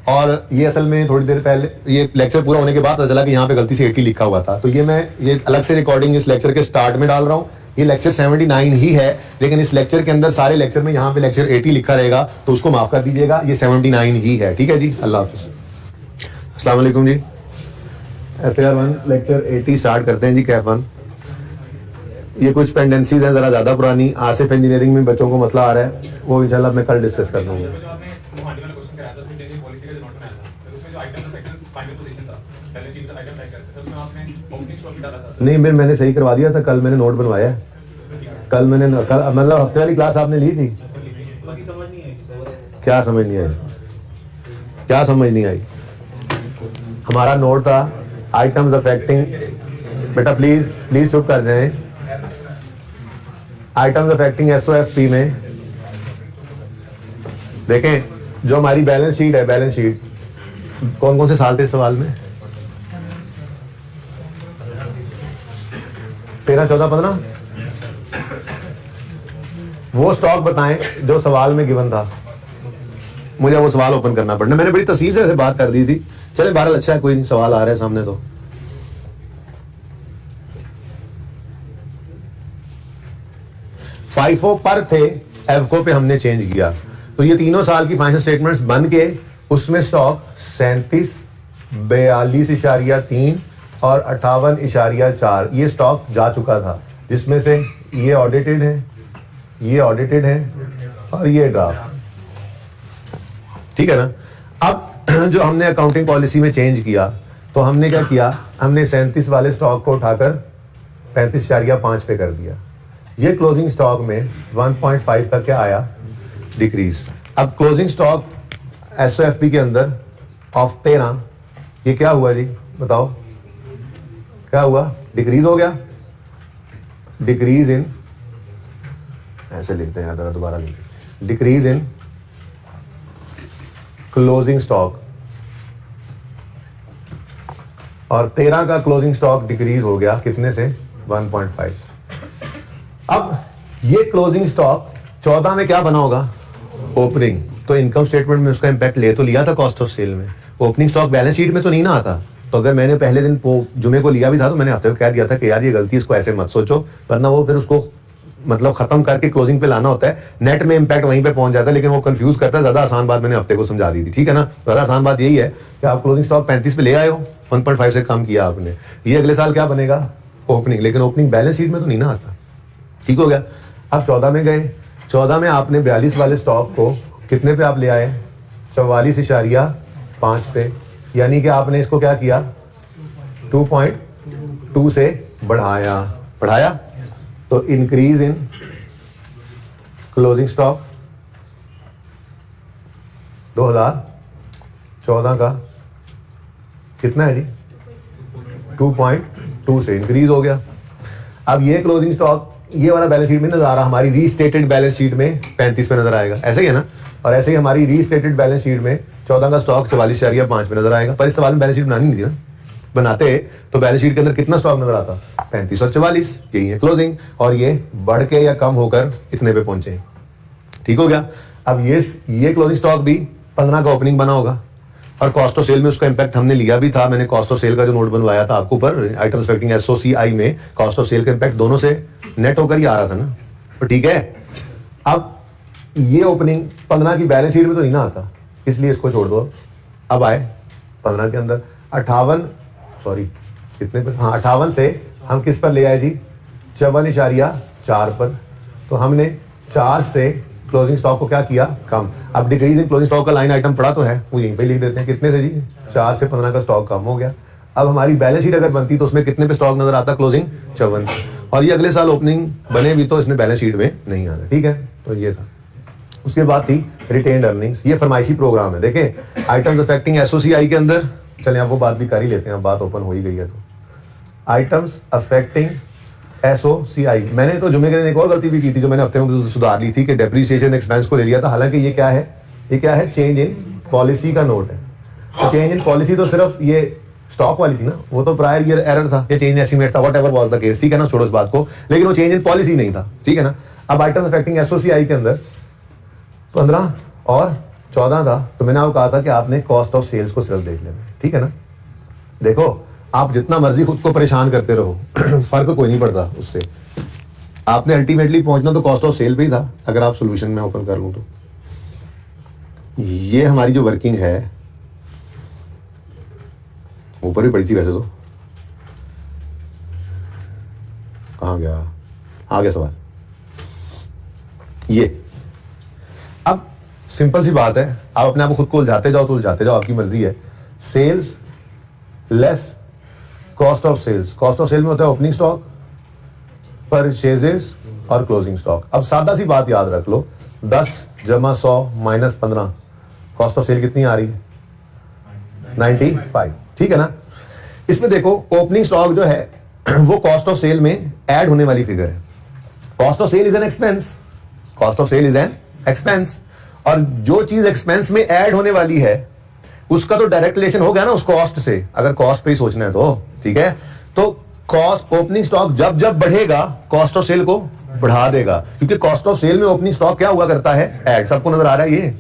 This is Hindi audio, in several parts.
और ये असल में थोड़ी देर पहले ये लेक्चर पूरा होने के बाद पता चला कि यहाँ पे गलती से 80 लिखा हुआ था, तो ये अलग से रिकॉर्डिंग इस लेक्चर के स्टार्ट में डाल रहा हूँ। ये लेक्चर 79 ही है, लेकिन इस लेक्चर के अंदर सारे लेक्चर में यहाँ पे लेक्चर 80 लिखा रहेगा, तो उसको माफ कर दीजिएगा, ये 79 ही है। ठीक है जी, अल्लाह हाफिज़, अस्सलाम वालेकुम जी। FAR 1 लेक्चर 80 स्टार्ट करते हैं जी। कैफ 1, ये कुछ पेंडेंसीज हैं ज़रा ज़्यादा पुरानी, आसिफ इंजीनियरिंग में बच्चों को मसला आ रहा है, वो इंशाल्लाह मैं कल डिस्कस कर लूँगा। नहीं, मैंने सही करवा दिया था, कल मैंने नोट बनवाया है, कल मतलब हफ्ते वाली क्लास आपने ली थी। क्या समझ नहीं आई? क्या समझ नहीं आई? हमारा नोट था आइटम्स अफेक्टिंग, बेटा प्लीज चुप कर जाएं। आइटम्स अफेक्टिंग SOFP में देखें, जो हमारी बैलेंस शीट है, बैलेंस शीट कौन कौन से साल थे इस सवाल में? 13, 14, 15। वो स्टॉक बताएं जो सवाल में गिवन था, मुझे वो सवाल ओपन करना पड़ना। मैंने बड़ी तफसील से ऐसे बात कर दी थी। चले बहरहाल अच्छा है, कोई नहीं, सवाल आ रहा है सामने। तो FIFO पर थे, एफको पे हमने चेंज किया, तो ये तीनों साल की फाइनेंशियल स्टेटमेंट्स बन के उसमें स्टॉक 37, 42.3 और 58.4 ये स्टॉक जा चुका था, जिसमें से ये ऑडिटेड है, ये ऑडिटेड है और ये ड्राफ्ट। ठीक है ना? अब जो हमने अकाउंटिंग पॉलिसी में चेंज किया, तो हमने क्या किया, हमने 37 वाले स्टॉक को उठाकर 35.5 पे कर दिया। ये क्लोजिंग स्टॉक में 1.5 तक क्या आया, डिक्रीज। अब क्लोजिंग स्टॉक SOFP के अंदर ऑफ 13 ये क्या हुआ जी, बताओ क्या हुआ? डिक्रीज हो गया। डिक्रीज इन, ऐसे लिखते हैं, जरा दोबारा लिखते, डिक्रीज इन क्लोजिंग स्टॉक, और 13 का क्लोजिंग स्टॉक डिक्रीज हो गया कितने से? 1.5। अब ये क्लोजिंग स्टॉक 14 में क्या बना होगा? ओपनिंग। तो इनकम स्टेटमेंट में उसका इंपैक्ट ले तो लिया था कॉस्ट ऑफ सेल में, ओपनिंग स्टॉक बैलेंस शीट में तो नहीं ना आता। तो अगर मैंने पहले दिन जुमे को लिया भी था, तो मैंने हफ्ते को कह दिया था कि यार ये गलती, इसको ऐसे मत सोचो, वरना वो फिर उसको मतलब खत्म करके क्लोजिंग पे लाना होता है, नेट में इंपैक्ट वहीं पे पहुंच जाता है, लेकिन वो कंफ्यूज करता है। ज्यादा आसान बात मैंने हफ्ते को समझा दी थी। ठीक है ना? ज्यादा आसान बात यही है कि आप क्लोजिंग स्टॉक 35 पे ले आए हो, 1.5 से कम किया आपने, ये अगले साल क्या बनेगा? ओपनिंग। लेकिन ओपनिंग बैलेंस शीट में तो नहीं ना आता। ठीक हो गया? अब 14 में गए, 14 में आपने 42 वाले स्टॉक को कितने पे आप ले आए? 44.5 पे, यानी कि आपने इसको क्या किया? 2.2 से बढ़ाया। तो इंक्रीज इन क्लोजिंग स्टॉक 2014 का कितना है जी? 2.2 से इंक्रीज हो गया। अब ये क्लोजिंग स्टॉक ये वाला बैलेंस शीट में नजर आ रहा, हमारी रीस्टेटेड बैलेंस शीट में 35 पे नजर आएगा, ऐसे ही है ना? और ऐसे ही हमारी रीस्टेटेड बैलेंस शीट में 14 का स्टॉक 44.5 पे नजर आएगा। पर इस सवाल में बैलेंस शीट बनानी नहीं थी ना, बनाते तो बैलेंस शीट के अंदर कितना स्टॉक नजर आता? 35 और 44, यही है क्लोजिंग, और ये बढ़ के या कम होकर इतने पे पहुंचे। ठीक हो गया? अब ये क्लोजिंग स्टॉक भी 15 का ओपनिंग बना होगा, और कॉस्ट ऑफ सेल में उसका इंपैक्ट हमने लिया भी था। मैंने कॉस्ट ऑफ सेल का जो नोट बनवाया था आपको ऊपर, आइटम्स अफेक्टिंग SOCI में कॉस्ट ऑफ सेल का इंपैक्ट दोनों से नेट होकर ही आ रहा था ना। तो ठीक है, अब ये ओपनिंग 15 की बैलेंस शीट में तो नहीं ना आता, इसलिए इसको छोड़ दो। अब आए 15 के अंदर 58 कितने पर? हाँ, 58 से हम किस पर ले आए जी? 54.4 पर। तो हमने 4 से क्लोजिंग स्टॉक को क्या किया? कम। अब डिक्रीज इन क्लोजिंग स्टॉक का लाइन आइटम पड़ा तो है, वो यहीं पे लिख देते हैं। कितने से जी? 4 से 15 का स्टॉक कम हो गया। अब हमारी बैलेंस शीट अगर बनती तो उसमें कितने पे स्टॉक नजर आता? क्लोजिंग 54। और ये अगले साल ओपनिंग बने भी तो इसमें बैलेंस शीट में नहीं आना। ठीक है, तो ये था। उसके बाद थी रिटेन्ड अर्निंग्स, ये फरमाइशी प्रोग्राम है। देखें आइटम्स अफेक्टिंग SOCI के अंदर, चलें अब वो बात भी कर ही लेते हैं, अब बात ओपन हो ही गई है। तो आइटम्स अफेक्टिंग SOCI, मैंने तो जुमे के दिन एक और गलती भी की थी जो मैंने हफ्ते में सुधार ली थी कि डेप्रिसिएशन एक्सपेंस को ले लिया था। हालांकि ये क्या है? ये क्या है? चेंज इन पॉलिसी का नोट है। तो चेंज इन पॉलिसी तो सिर्फ ये स्टॉक वाली थी ना, वो तो प्रायर ईयर एरर था, ये चेंज एस्टीमेट था, व्हाटएवर वाज द केस। ठीक है ना, छोड़ो इस बात को, लेकिन वो चेंज इन पॉलिसी नहीं था। ठीक है ना? अब आइटम्स अफेक्टिंग SOCI के अंदर 15 और 14 था, तो मैंने आपको कहा था कि आपने कॉस्ट ऑफ सेल्स को सिर्फ देख लेना, ठीक है ना। देखो आप जितना मर्जी खुद को परेशान करते रहो फर्क कोई नहीं पड़ता उससे, आपने अल्टीमेटली पहुंचना तो कॉस्ट ऑफ सेल पे ही था। अगर आप सोल्यूशन में ओपन कर लूं तो ये हमारी जो वर्किंग है, ऊपर भी पड़ी थी वैसे तो, कहां गया, आ गया सवाल। ये अब सिंपल सी बात है, आप अपने आप को खुद को उलझाते जाओ तो उलझाते जाओ, आपकी मर्जी है। Sales less cost of sales, cost of sale में होता है ओपनिंग स्टॉक, परचेजेस और क्लोजिंग स्टॉक। अब सादा सी बात याद रख लो, 10 जमा 100 माइनस 15, कॉस्ट ऑफ सेल कितनी आ रही है? 95, ठीक है ना। इसमें देखो ओपनिंग स्टॉक जो है वो कॉस्ट ऑफ सेल में ऐड होने वाली फिगर है। Cost of sale is an expense, cost of sale is an expense, और जो चीज एक्सपेंस में ऐड होने वाली है उसका तो डायरेक्ट रिलेशन हो गया ना उस कॉस्ट से, अगर कॉस्ट पे ही सोचना है तो, ठीक है। तो कॉस्ट ओपनिंग स्टॉक जब जब बढ़ेगा कॉस्ट ऑफ सेल को बढ़ा देगा, क्योंकि कॉस्ट ऑफ सेल में ओपनिंग स्टॉक क्या हुआ करता है? ऐड। सबको नजर आ रहा है ये?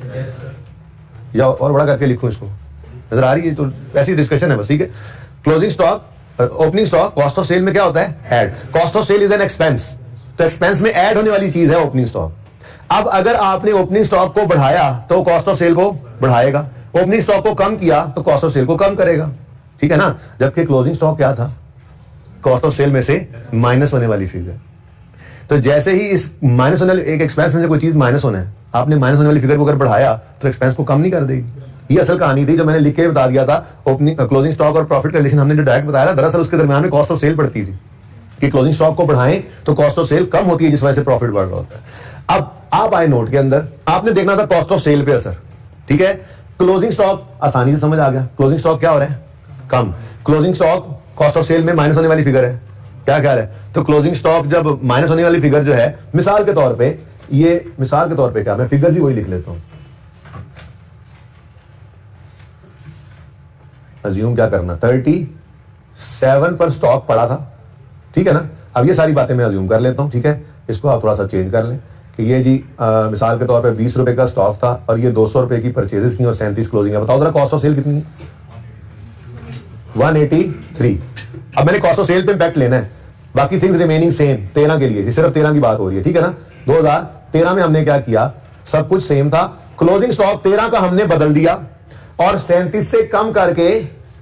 या और बड़ा करके लिखूं इसको, नजर आ रही है? तो ऐसी डिस्कशन है बस, ठीक है। Closing stock, opening stock, cost of sale में क्या होता है? Add. Cost of sale is an expense, तो एक्सपेंस में ऐड होने वाली चीज है ओपनिंग स्टॉक। अब अगर आपने ओपनिंग स्टॉक को बढ़ाया तो कॉस्ट ऑफ सेल को बढ़ाएगा, ओपनिंग स्टॉक को कम किया तो कॉस्ट ऑफ सेल को कम करेगा, ठीक है ना। जबकि क्लोजिंग स्टॉक क्या था? कॉस्ट ऑफ सेल में से माइनस होने वाली फिगर। तो जैसे ही इस माइनस होने वाली एक एक्सपेंस में से कोई चीज माइनस होना है, आपने माइनस होने वाली फिगर को अगर बढ़ाया तो एक्सपेंस को कम नहीं कर देगी। ये असल कहानी थी जो मैंने लिख के बता दिया था। ओपनिंग क्लोजिंग स्टॉक और प्रॉफिट का रिलेशन हमने जो डायरेक्ट बताया था, दरअसल उसके दरमियान में कॉस्ट ऑफ सेल बढ़ती थी कि क्लोजिंग स्टॉक को बढ़ाएं तो कॉस्ट ऑफ सेल कम होती है, जिस वजह से प्रॉफिट बढ़ रहा होता है। अब आप आए नोट के अंदर, आपने देखना था कॉस्ट ऑफ सेल पे असर, ठीक है। क्लोजिंग स्टॉक आसानी से समझ आ गया, क्लोजिंग स्टॉक क्या हो रहा है? कम। Closing stock cost of sale में माइनस होने वाली फिगर है, क्या ख्याल है? तो क्लोजिंग स्टॉक जब माइनस होने वाली फिगर जो है, मिसाल के तौर पे, ये मिसाल के तौर पे क्या, मैं फिगर ही वही लिख लेता हूं। अज्यूम क्या करना, 37 पर स्टॉक पड़ा था, ठीक है ना। अब ये सारी बातें मैं अज्यूम कर लेता हूं, ठीक है। इसको आप थोड़ा सा चेंज कर लें कि ये जी मिसाल के तौर पे 20 रुपए का स्टॉक था और ये 200 रुपए की परचेजेस की और 37 क्लोजिंग है। बताओ जरा कॉस्ट ऑफ सेल कितनी है? 183। अब मैंने कॉस्ट ऑफ सेल पे इंपैक्ट लेना है, बाकी थिंग्स रिमेनिंग सेम 13 के लिए, सिर्फ 13 की बात हो रही है, ठीक है ना। 2013 में हमने क्या किया, सब कुछ सेम था, क्लोजिंग स्टॉक 13 का हमने बदल दिया और 37 से कम करके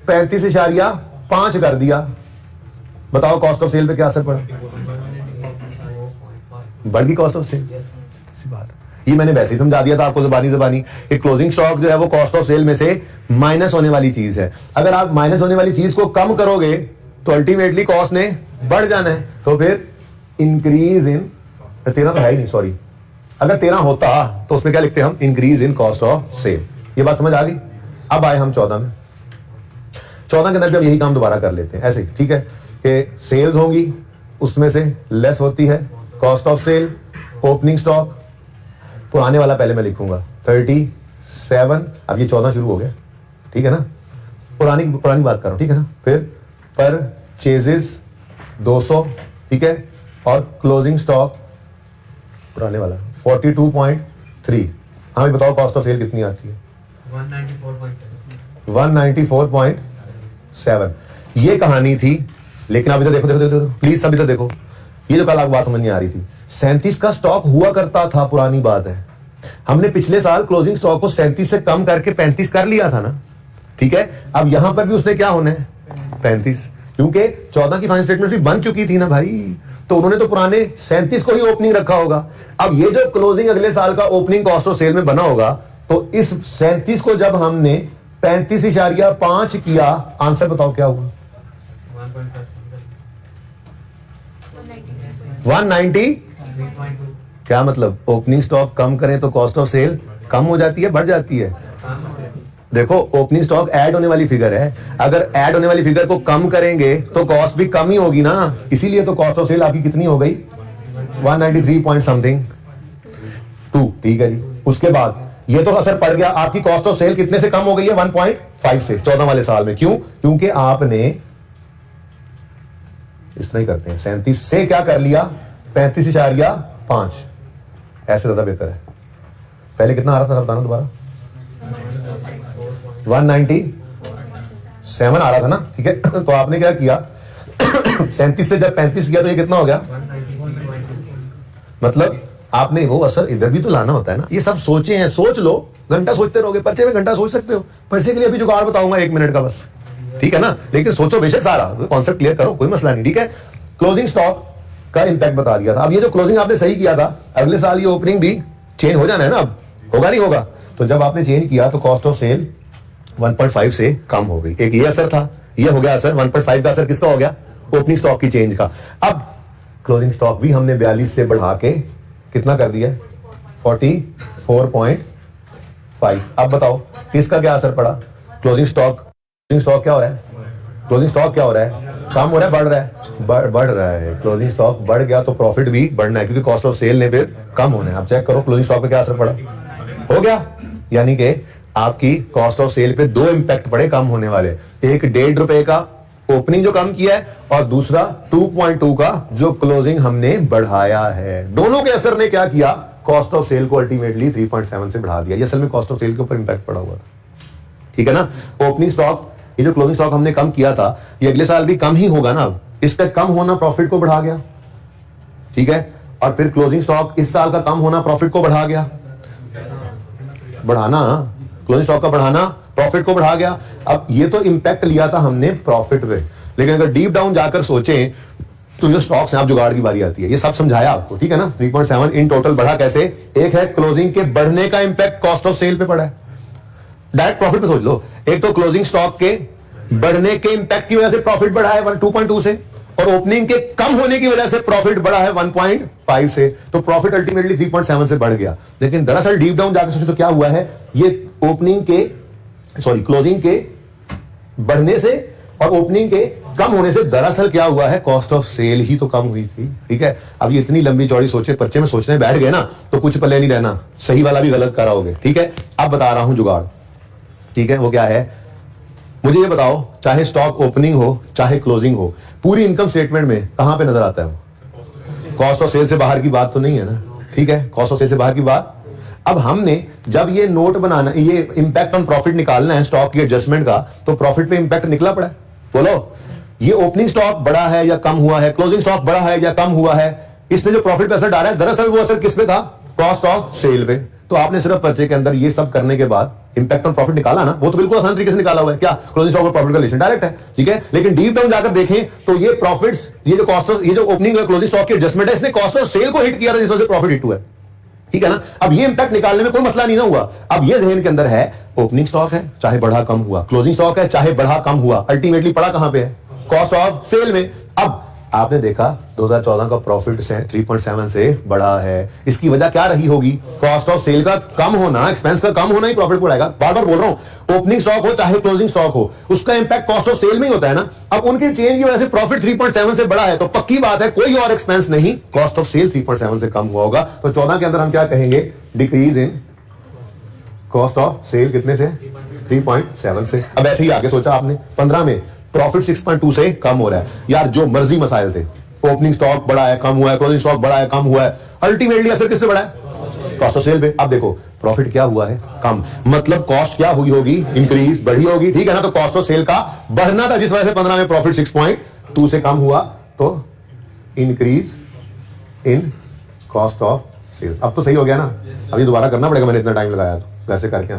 35.5 कर दिया। बताओ कॉस्ट ऑफ सेल पे क्या असर पड़ा? बढ़ गई कॉस्ट ऑफ सेल। बात ये मैंने वैसे ही समझा दिया था आपको ज़बानी कि क्लोजिंग स्टॉक जो है वो कॉस्ट ऑफ सेल में से माइनस होने वाली चीज है। अगर आप माइनस होने वाली चीज को कम करोगे तो अल्टीमेटली कॉस्ट ने बढ़ जाना है, तो फिर इंक्रीज इन 13 तो है ही नहीं, सॉरी, अगर 13 होता तो उसमें क्या लिखते हम? Increase in cost of sale. ये बात समझ आ गई। अब आए हम 14 में। 14 के अंदर भी हम यही काम दोबारा कर लेते हैं ऐसे, ठीक है, कि सेल्स होंगी, उसमें से लेस होती है cost of sale, opening stock, पुराने वाला पहले मैं लिखूंगा 37, अब ये 14 शुरू हो गया, ठीक है ना, पुरानी बात कर रहा हूं, ठीक है ना। फिर परचेजेस 200, ठीक है, और क्लोजिंग स्टॉक पुराने वाला 42.3। हमें बताओ कॉस्ट ऑफ सेल कितनी आती है? 194.7। ये कहानी थी, लेकिन अब इधर देखो प्लीज सब इधर देखो, ये जो कल आपको बात समझ नहीं आ रही थी, 37 का स्टॉक हुआ करता था, पुरानी बात है। हमने पिछले साल क्लोजिंग स्टॉक को 37 से कम करके 35 कर लिया था ना, ठीक है। अब यहां पर भी उसने क्या होना है? 35, क्योंकि 14 की फाइनल स्टेटमेंट भी बन चुकी थी ना भाई, तो उन्होंने तो पुराने 37 को ही ओपनिंग रखा होगा। अब ये जो क्लोजिंग अगले साल का ओपनिंग कॉस्ट ऑफ सेल में बना होगा, तो इस 37 को जब हमने 35.5 किया, आंसर बताओ क्या हुआ? 190। क्या मतलब? ओपनिंग स्टॉक कम करें तो कॉस्ट ऑफ सेल कम हो जाती है, बढ़ जाती है? देखो ओपनिंग स्टॉक ऐड होने वाली फिगर है, अगर ऐड होने वाली फिगर को कम करेंगे तो कॉस्ट भी कम ही होगी ना, इसीलिए तो कॉस्ट ऑफ सेल आपकी कितनी हो गई? 193 पॉइंट समथिंग 2, ठीक है जी। उसके बाद ये तो असर पड़ गया, आपकी कॉस्ट ऑफ सेल कितने से कम हो गई है? 1.5 से 14 वाले साल में। क्यों? क्योंकि आपने इस तरह ही करते हैं, 37 से क्या कर लिया? 35.5। ऐसे ज्यादा बेहतर है। पहले कितना आ रहा था बताना दोबारा? 197 आ रहा था ना, ठीक है। तो आपने क्या किया 37 से जब 35 किया तो ये कितना हो गया, मतलब आपने वो असर इधर भी तो लाना होता है ना। ये सब सोचे हैं, सोच लो, घंटा सोचते रहोगे, पर्चे में घंटा सोच सकते हो, पर्चे के लिए अभी जुगाड़ बताऊंगा 1 मिनट का बस, ठीक है ना। लेकिन सोचो बेशक सारा कॉन्सेप्ट क्लियर करो, कोई मसला नहीं, ठीक है। क्लोजिंग स्टॉक का इंपैक्ट बता दिया था। अब ये जो क्लोजिंग आपने सही किया था, अगले साल ये ओपनिंग भी चेंज हो जाना है ना, अब होगा नहीं होगा। तो जब आपने चेंज किया तो कॉस्ट ऑफ सेल 1.5 से कम हो गई। एक ये असर था, ये हो गया असर। 1.5 का असर किसका हो गया, ओपनिंग स्टॉक की चेंज का। अब क्लोजिंग स्टॉक भी हमने 42 से बढ़ा के कितना कर दिया, 44.5। अब बताओ इसका क्या असर पड़ा, क्लोजिंग स्टॉक क्या हो रहा है, क्लोजिंग स्टॉक क्या हो रहा है, कम हो रहा है, बढ़ रहा है, बढ़ रहा है। क्लोजिंग स्टॉक बढ़ गया तो प्रॉफिट भी बढ़ना है, क्योंकि कॉस्ट ऑफ सेल ने फिर कम होना है। आप चेक करो क्लोजिंग स्टॉक पे क्या असर पड़ा, हो गया। यानी कि आपकी कॉस्ट ऑफ सेल पे 2 इंपैक्ट पड़े कम होने वाले, एक ₹1.5 का ओपनिंग जो कम किया है, और दूसरा 2.2 का जो क्लोजिंग हमने बढ़ाया है। दोनों के असर ने क्या किया, कॉस्ट ऑफ सेल को अल्टीमेटली 3.7 से बढ़ा दिया। ये असल में कॉस्ट ऑफ सेल के ऊपर इंपैक्ट पड़ा हुआ था, ठीक है ना। ओपनिंग स्टॉक, ये जो क्लोजिंग स्टॉक हमने कम किया था, ये अगले साल भी कम ही होगा ना। इसका कम होना प्रॉफिट को बढ़ा गया, ठीक है। और फिर क्लोजिंग स्टॉक इस साल का कम होना प्रॉफिट को बढ़ा गया, बढ़ाना, क्लोजिंग स्टॉक का बढ़ाना प्रॉफिट को बढ़ा गया। अब ये तो इंपैक्ट लिया था हमने प्रॉफिट पे, लेकिन अगर डीप डाउन जाकर सोचें तो जो स्टॉक्स हैं, आप जुगाड़ की बारी आती है। ये सब समझाया आपको, ठीक है ना। 3.7 इन टोटल बढ़ा कैसे, एक है क्लोजिंग के बढ़ने का इंपैक्ट कॉस्ट ऑफ सेल पे पड़ा है, डायरेक्ट प्रॉफिट पे सोच लो। एक तो क्लोजिंग स्टॉक के बढ़ने के इंपैक्ट की वजह से प्रॉफिट बढ़ा है 2.2 से, और ओपनिंग के कम होने की वजह से प्रॉफिट बढ़ा है 1.5 से। तो प्रॉफिट अल्टीमेटली 3.7 से बढ़ गया। लेकिन दरअसल डीप डाउन जाकर सोचो तो क्या हुआ है, ये ओपनिंग के क्लोजिंग के बढ़ने से और ओपनिंग के कम होने से दरअसल क्या हुआ है, कॉस्ट ऑफ सेल ही तो कम हुई थी, ठीक है। अब ये इतनी लंबी चौड़ी सोचे, पर्चे में सोचने बैठ गए ना तो कुछ पल्ले नहीं रहना, सही वाला भी गलत कराओगे, ठीक है। अब बता रहा हूं जुगाड़, ठीक है। वो क्या है, मुझे ये बताओ, चाहे स्टॉक ओपनिंग हो चाहे क्लोजिंग हो, पूरी इनकम स्टेटमेंट में कहां पे नजर आता है, कॉस्ट ऑफ सेल से बाहर की बात तो नहीं है ना, ठीक है। कॉस्ट ऑफ सेल से बाहर की बात। अब हमने जब ये नोट बनाना, ये इंपैक्ट ऑन प्रॉफिट निकालना है स्टॉक की एडजस्टमेंट का, तो प्रॉफिट पे इंपैक्ट निकला पड़ा है। बोलो, ये ओपनिंग स्टॉक बढ़ा है या कम हुआ है, क्लोजिंग स्टॉक बढ़ा है या कम हुआ है, इसने जो प्रॉफिट पे असर डाला है, दरअसल वो असर किस पे था, कॉस्ट ऑफ सेल पे। तो आपने सिर्फ पर्चे के अंदर ये सब करने के बाद इंपैक्ट ऑन प्रॉफिट निकाला ना, वो तो बिल्कुल आसान तरीके से निकाला हुआ है। क्या, क्लोजिंग स्टॉक और प्रॉफिट का रिलेशन डायरेक्ट है, ठीक है। लेकिन डीप डाउन जाकर देखें तो ये प्रॉफिट्स, ये जो कॉस्ट ऑफ, ये जो ओपनिंग और क्लोजिंग स्टॉक की एडजस्टमेंट है, इसने कॉस्ट ऑफ सेल को हिट किया था, जिस वजह से प्रॉफिट हिट हुआ है, ठीक है ना। अब ये इंपैक्ट निकालने में कोई मसला नहीं ना हुआ। अब ये जहन के अंदर है, ओपनिंग स्टॉक है चाहे बढ़ा कम हुआ, क्लोजिंग स्टॉक है चाहे बढ़ा कम हुआ, अल्टीमेटली पड़ा कहां पे है, कॉस्ट ऑफ सेल में। अब आपने देखा 2014 का प्रॉफिट से 3.7 से बढ़ा है, इसकी वजह क्या रही होगी, कॉस्ट ऑफ सेल का कम होना, एक्सपेंस का कम होना ही प्रॉफिट बढ़ाएगा। बार बार बोल रहा हूं, ओपनिंग स्टॉक हो चाहे क्लोजिंग स्टॉक हो, उसका इंपैक्ट कॉस्ट ऑफ सेल में ही होता है ना। अब उनके चेंज की वजह से प्रॉफिट 3.7 से बढ़ा है, तो पक्की बात है कोई और एक्सपेंस नहीं, कॉस्ट ऑफ सेल 3.7 से कम हुआ होगा। तो 14 के अंदर हम क्या कहेंगे, decrease in cost of sale कितने से, 3.7 से। अब ऐसे ही आगे सोचा आपने 15 में प्रॉफिट 6.2 से कम हो रहा है। यार जो मर्जी मसाइल थे, ओपनिंग स्टॉक बढ़ा है कम हुआ है, क्लोजिंग स्टॉक बढ़ा है कम हुआ है, अल्टीमेटली असर किससे बढ़ा है, कॉस्ट ऑफ सेल पे। अब देखो प्रॉफिट क्या हुआ है, कम, मतलब कॉस्ट क्या हुई होगी, इंक्रीज, बढ़ी होगी, ठीक है ना। तो कॉस्ट ऑफ सेल का बढ़ना था, जिस वजह से 15 में प्रॉफिट 6.2 से कम हुआ, तो increase in cost of sales. अब तो सही हो गया ना। अभी दोबारा करना पड़ेगा, मैंने इतना टाइम लगाया तो वैसे करके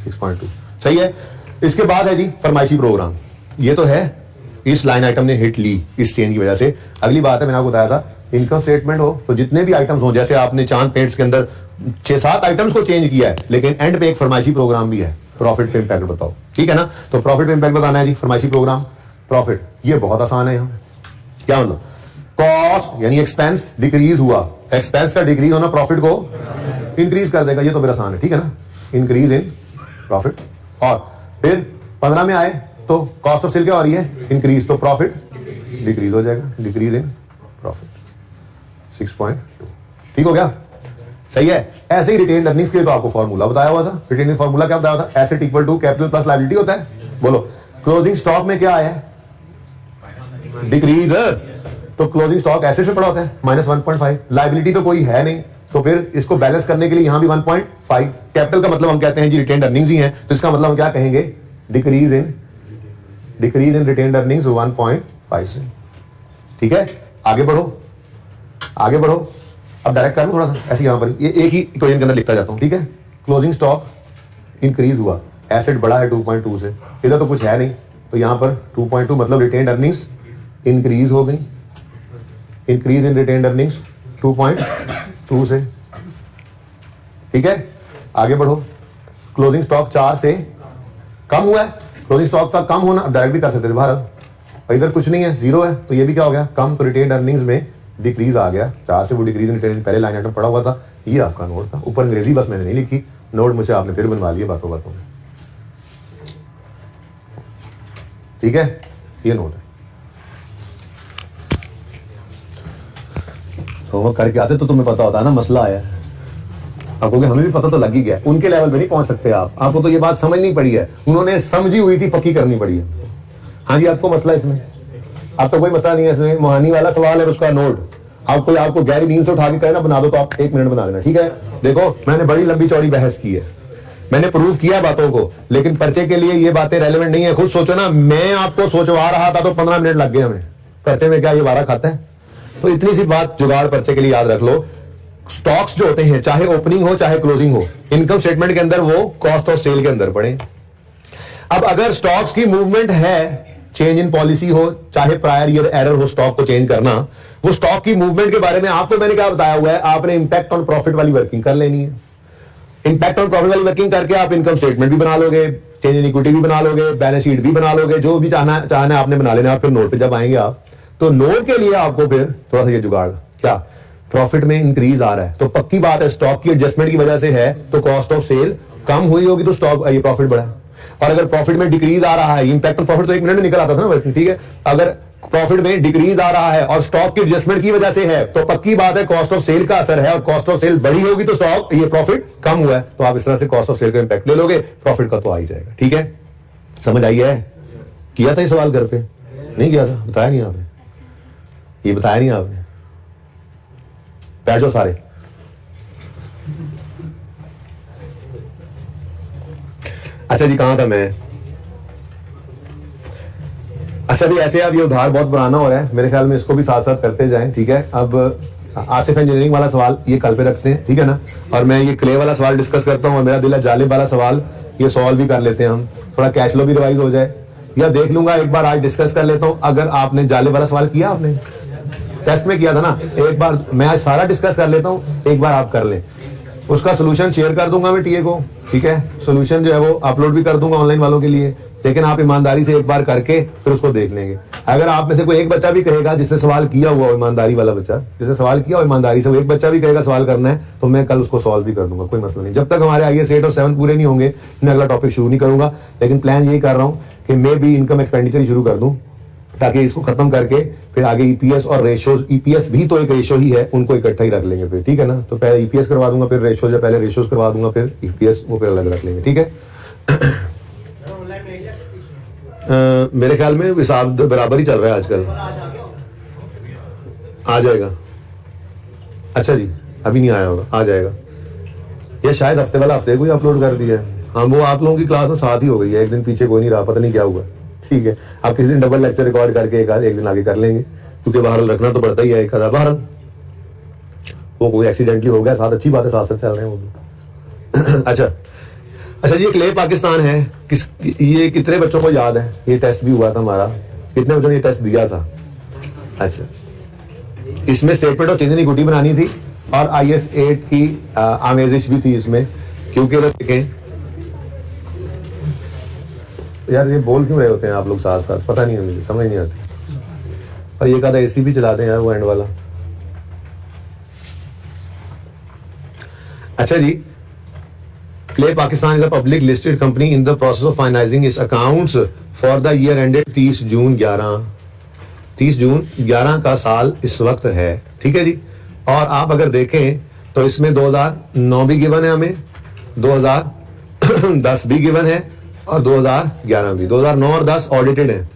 6.2 सही है। इसके बाद है जी फरमाइशी प्रोग्राम। ये तो है, इस लाइन आइटम ने हिट ली इस चेंज की वजह से। अगली बात है, मैंने आपको बताया था, इनकम स्टेटमेंट हो तो जितने भी आइटम्स हो, जैसे आपने चांद पेंट्स के अंदर 6-7 आइटम्स को चेंज किया है, लेकिन एंड पे एक फरमाइशी प्रोग्राम भी है, प्रॉफिट पे इंपैक्ट बताओ, ठीक है ना। तो प्रॉफिट पे इंपैक्ट बताना है जी, फरमाइशी प्रोग्राम। प्रॉफिट ये बहुत आसान है, यहाँ क्या मतलब, कॉस्ट यानी एक्सपेंस डिक्रीज हुआ, एक्सपेंस का डिक्रीज होना प्रॉफिट को इंक्रीज कर देगा, ये तो फिर आसान है, ठीक है ना, इंक्रीज इन प्रॉफिट। और फिर 15 में आए तो कॉस्ट ऑफ सेल क्या हो रही है, इंक्रीज, तो प्रॉफिट डिक्रीज हो जाएगा, डिक्रीज इन प्रॉफिट 6.2, ठीक हो गया, सही है। ऐसे ही रिटेन अर्निंग्स के लिए तो आपको फॉर्मूला बताया हुआ था। रिटेन फॉर्मूला क्या बताया था, asset equal to capital plus liability होता है। बोलो, क्लोजिंग स्टॉक में क्या आया है, डिक्रीज, तो क्लोजिंग स्टॉक एसेट से पड़ा होता है -1.5, लायबिलिटी तो कोई है नहीं, तो फिर इसको बैलेंस करने के लिए यहां भी 1.5 कैपिटल का मतलब हम कहते हैं जी रिटेन्ड अर्निंग्स ही है, तो इसका मतलब हम क्या कहेंगे, डिक्रीज इन रिटेन्ड अर्निंग्स 1.5 से। ठीक है, आगे बढ़ो। अब डायरेक्ट कर लो थोड़ा सा ऐसे, यहां पर ये एक ही इक्वेशन के अंदर लिखता जाता हूं। ठीक है, क्लोजिंग स्टॉक इंक्रीज हुआ, एसेट बढ़ा है 2.2 से, इधर तो कुछ है नहीं, तो यहां पर 2.2 मतलब रिटेन्ड अर्निंग्स इंक्रीज हो गई, इंक्रीज इन रिटेन्ड अर्निंग्स 2.2 से। ठीक है, आगे बढ़ो। क्लोजिंग स्टॉक 4 से कम हुआ है, क्लोजिंग स्टॉक का कम होना डायरेक्ट भी कर सकते थे भारत, और इधर कुछ नहीं है, 0 है, तो ये भी क्या हो गया, कम, तो रिटेन्ड अर्निंग्स में डिक्रीज आ गया 4 से, वो डिक्रीज इन रिटेन्ड, पहले लाइन आइटम पड़ा हुआ था, ये आपका नोट था। ऊपर अंग्रेजी बस मैंने नहीं लिखी, नोट मुझे आपने फिर बनवा लिया बातों में। ठीक है, ये नोट है। होमवर्क करके आते तो तुम्हें पता होता है ना मसला आया, आपको हमें भी पता तो लग ही गया, उनके लेवल पे नहीं पहुंच सकते आप, आपको तो ये बात समझनी पड़ी है, उन्होंने समझी हुई थी, पक्की करनी पड़ी है। हाँ जी, आपको मसला इसमें, आप तो कोई मसला नहीं है इसमें, मोहानी वाला सवाल है उसका नोट, आपको गहरी नींद से उठा के कहे ना बना दो, तो आप 1 मिनट बना देना। ठीक है, देखो मैंने बड़ी लंबी चौड़ी बहस की है, मैंने प्रूव किया बातों को, लेकिन पर्चे के लिए ये बातें रेलेवेंट नहीं है। खुद सोचो ना, मैं आपको सोचवा रहा था तो 15 मिनट लग गए हमें, पर्चे में क्या ये 12 खाता है? तो इतनी सी बात जुगाड़ पर्चे के लिए याद रख लो, स्टॉक्स जो होते हैं चाहे ओपनिंग हो चाहे क्लोजिंग हो, इनकम स्टेटमेंट के अंदर वो कॉस्ट ऑफ सेल के अंदर पड़े। अब अगर स्टॉक्स की मूवमेंट है, चेंज इन पॉलिसी हो चाहे प्रायर ईयर एरर हो स्टॉक को चेंज करना, वो स्टॉक की मूवमेंट के बारे में आपको मैंने क्या बताया हुआ है, आपने इंपैक्ट ऑन प्रॉफिट वाली वर्किंग कर लेनी है। इंपैक्ट ऑन प्रॉफिट वाली वर्किंग करके आप इनकम स्टेटमेंट भी बना लोगे, चेंज इन इक्विटी भी बना लोगे, बैलेंस शीट भी बना लोगे, जो भी चाहना आपने बना लेना। फिर नोट पे जब आएंगे आप, तो नोट के लिए आपको फिर थोड़ा सा ये जुगाड़, क्या प्रॉफिट में इंक्रीज आ रहा है तो पक्की बात है स्टॉक की एडजस्टमेंट की वजह से है, तो कॉस्ट ऑफ सेल कम हुई होगी तो स्टॉक ये प्रॉफिट बढ़ा। और अगर प्रॉफिट में डिक्रीज आ रहा है, इंपैक्ट ऑन प्रॉफिट तो 1 मिनट में निकल आता था ना वर्किंग। ठीक है, अगर प्रॉफिट में डिक्रीज आ रहा है और स्टॉक की एडजस्टमेंट की वजह से है, तो पक्की बात है कॉस्ट ऑफ सेल का असर है, और कॉस्ट ऑफ सेल बढ़ी होगी तो स्टॉक ये प्रॉफिट कम हुआ है, तो आप इस तरह से कॉस्ट ऑफ सेल का इंपैक्ट ले लोगे, प्रॉफिट का तो आ ही जाएगा। ठीक है, समझ आई है? किया था ये सवाल घर पे? नहीं किया था, बताया नहीं आपने, ये बताया नहीं आपने। बैठ जाओ सारे। अच्छा जी, कहां था मैं? अच्छा भी ऐसे अब ये उधार बहुत पुराना हो रहा है, मेरे ख्याल में इसको भी साथ साथ करते जाएं। ठीक है, अब आसिफ इंजीनियरिंग वाला सवाल ये कल पे रखते हैं, ठीक है ना, और मैं ये क्ले वाला सवाल डिस्कस करता हूँ, और मेरा दिल है जालिब वाला सवाल ये सॉल्व भी कर लेते हैं हम, थोड़ा कैश फ्लो भी रिवाइज हो जाए, या देख लूंगा एक बार आज डिस्कस कर लेता हूँ। अगर आपने जालिब वाला सवाल किया, आपने टेस्ट में किया था ना, एक बार मैं आज सारा डिस्कस कर लेता हूँ, एक बार आप कर लें, उसका सोल्यूशन शेयर कर दूंगा मैं टीए को। ठीक है, सोल्यूशन जो है वो अपलोड भी कर दूंगा ऑनलाइन वालों के लिए, लेकिन आप ईमानदारी से एक बार करके फिर उसको देख लेंगे। अगर आप में से कोई एक बच्चा भी कहेगा जिसने सवाल किया हुआ, ईमानदारी वाला बच्चा जिसने सवाल किया हो ईमानदारी से, वो एक बच्चा भी कहेगा सवाल करना है, तो मैं कल उसको सॉल्व भी कर दूंगा, कोई मसला नहीं। जब तक हमारे IAS 8 और 7 पूरे नहीं होंगे मैं अगला टॉपिक शुरू नहीं करूंगा, लेकिन प्लान यही कर रहा हूँ कि मैं भी इनकम एक्सपेंडिचर ही शुरू कर दूं, ताकि इसको खत्म करके फिर आगे ईपीएस और रेशियोज, ईपीएस भी तो एक रेशियो ही है, उनको इकट्ठा ही रख लेंगे फिर। ठीक है ना, तो पहले ईपीएस करवा दूंगा, फिर रेशियोज, या पहले रेशियोज करवा दूंगा, फिर ईपीएस वो फिर अलग रख लेंगे। ठीक है, मेरे ख्याल में हिसाब बराबर ही चल रहा है आजकल, आ जाएगा। अच्छा जी, अभी नहीं आया होगा, आ जाएगा, या शायद हफ्ते वाला हफ्ते को ही अपलोड कर दिया है। हाँ, वो आप लोगों की क्लास में साथ ही हो गई है, एक दिन पीछे कोई नहीं रहा, पता नहीं क्या हुआ। ठीक है, आप किसी दिन डबल लेक्चर रिकॉर्ड करके एक दिन आगे कर लेंगे, क्योंकि बहरहाल रखना तो पड़ता ही है एक आधा, बहरहाल वो कोई एक्सीडेंटली हो गया, साथ अच्छी बात है, साथ साथ चल रहे हैं वो भी। अच्छा जी, क्ले पाकिस्तान है, ये कितने बच्चों को याद है? ये टेस्ट भी हुआ था हमारा, कितने बच्चों ने ये टेस्ट दिया था? अच्छा, इसमें statement of change in equity बनानी थी, और IAS 8 की आमेजिश भी थी इसमें, क्योंकि देखें यार, ये बोल क्यों रहे होते हैं आप लोग साथ साथ, पता नहीं है मुझे, समझ नहीं आती। और ये कहा AC भी चलाते हैं यार, वो एंड वाला। अच्छा जी, Clay Pakistan is a public listed company in the process of financing its accounts for the year ended 30 June 11 का साल इस वक्त है। ठीक है जी, और आप अगर देखें तो इसमें 2009 भी गिवन है हमें, 2010 भी गिवन है, और 2011 भी। 2009 और 10 ऑडिटेड है।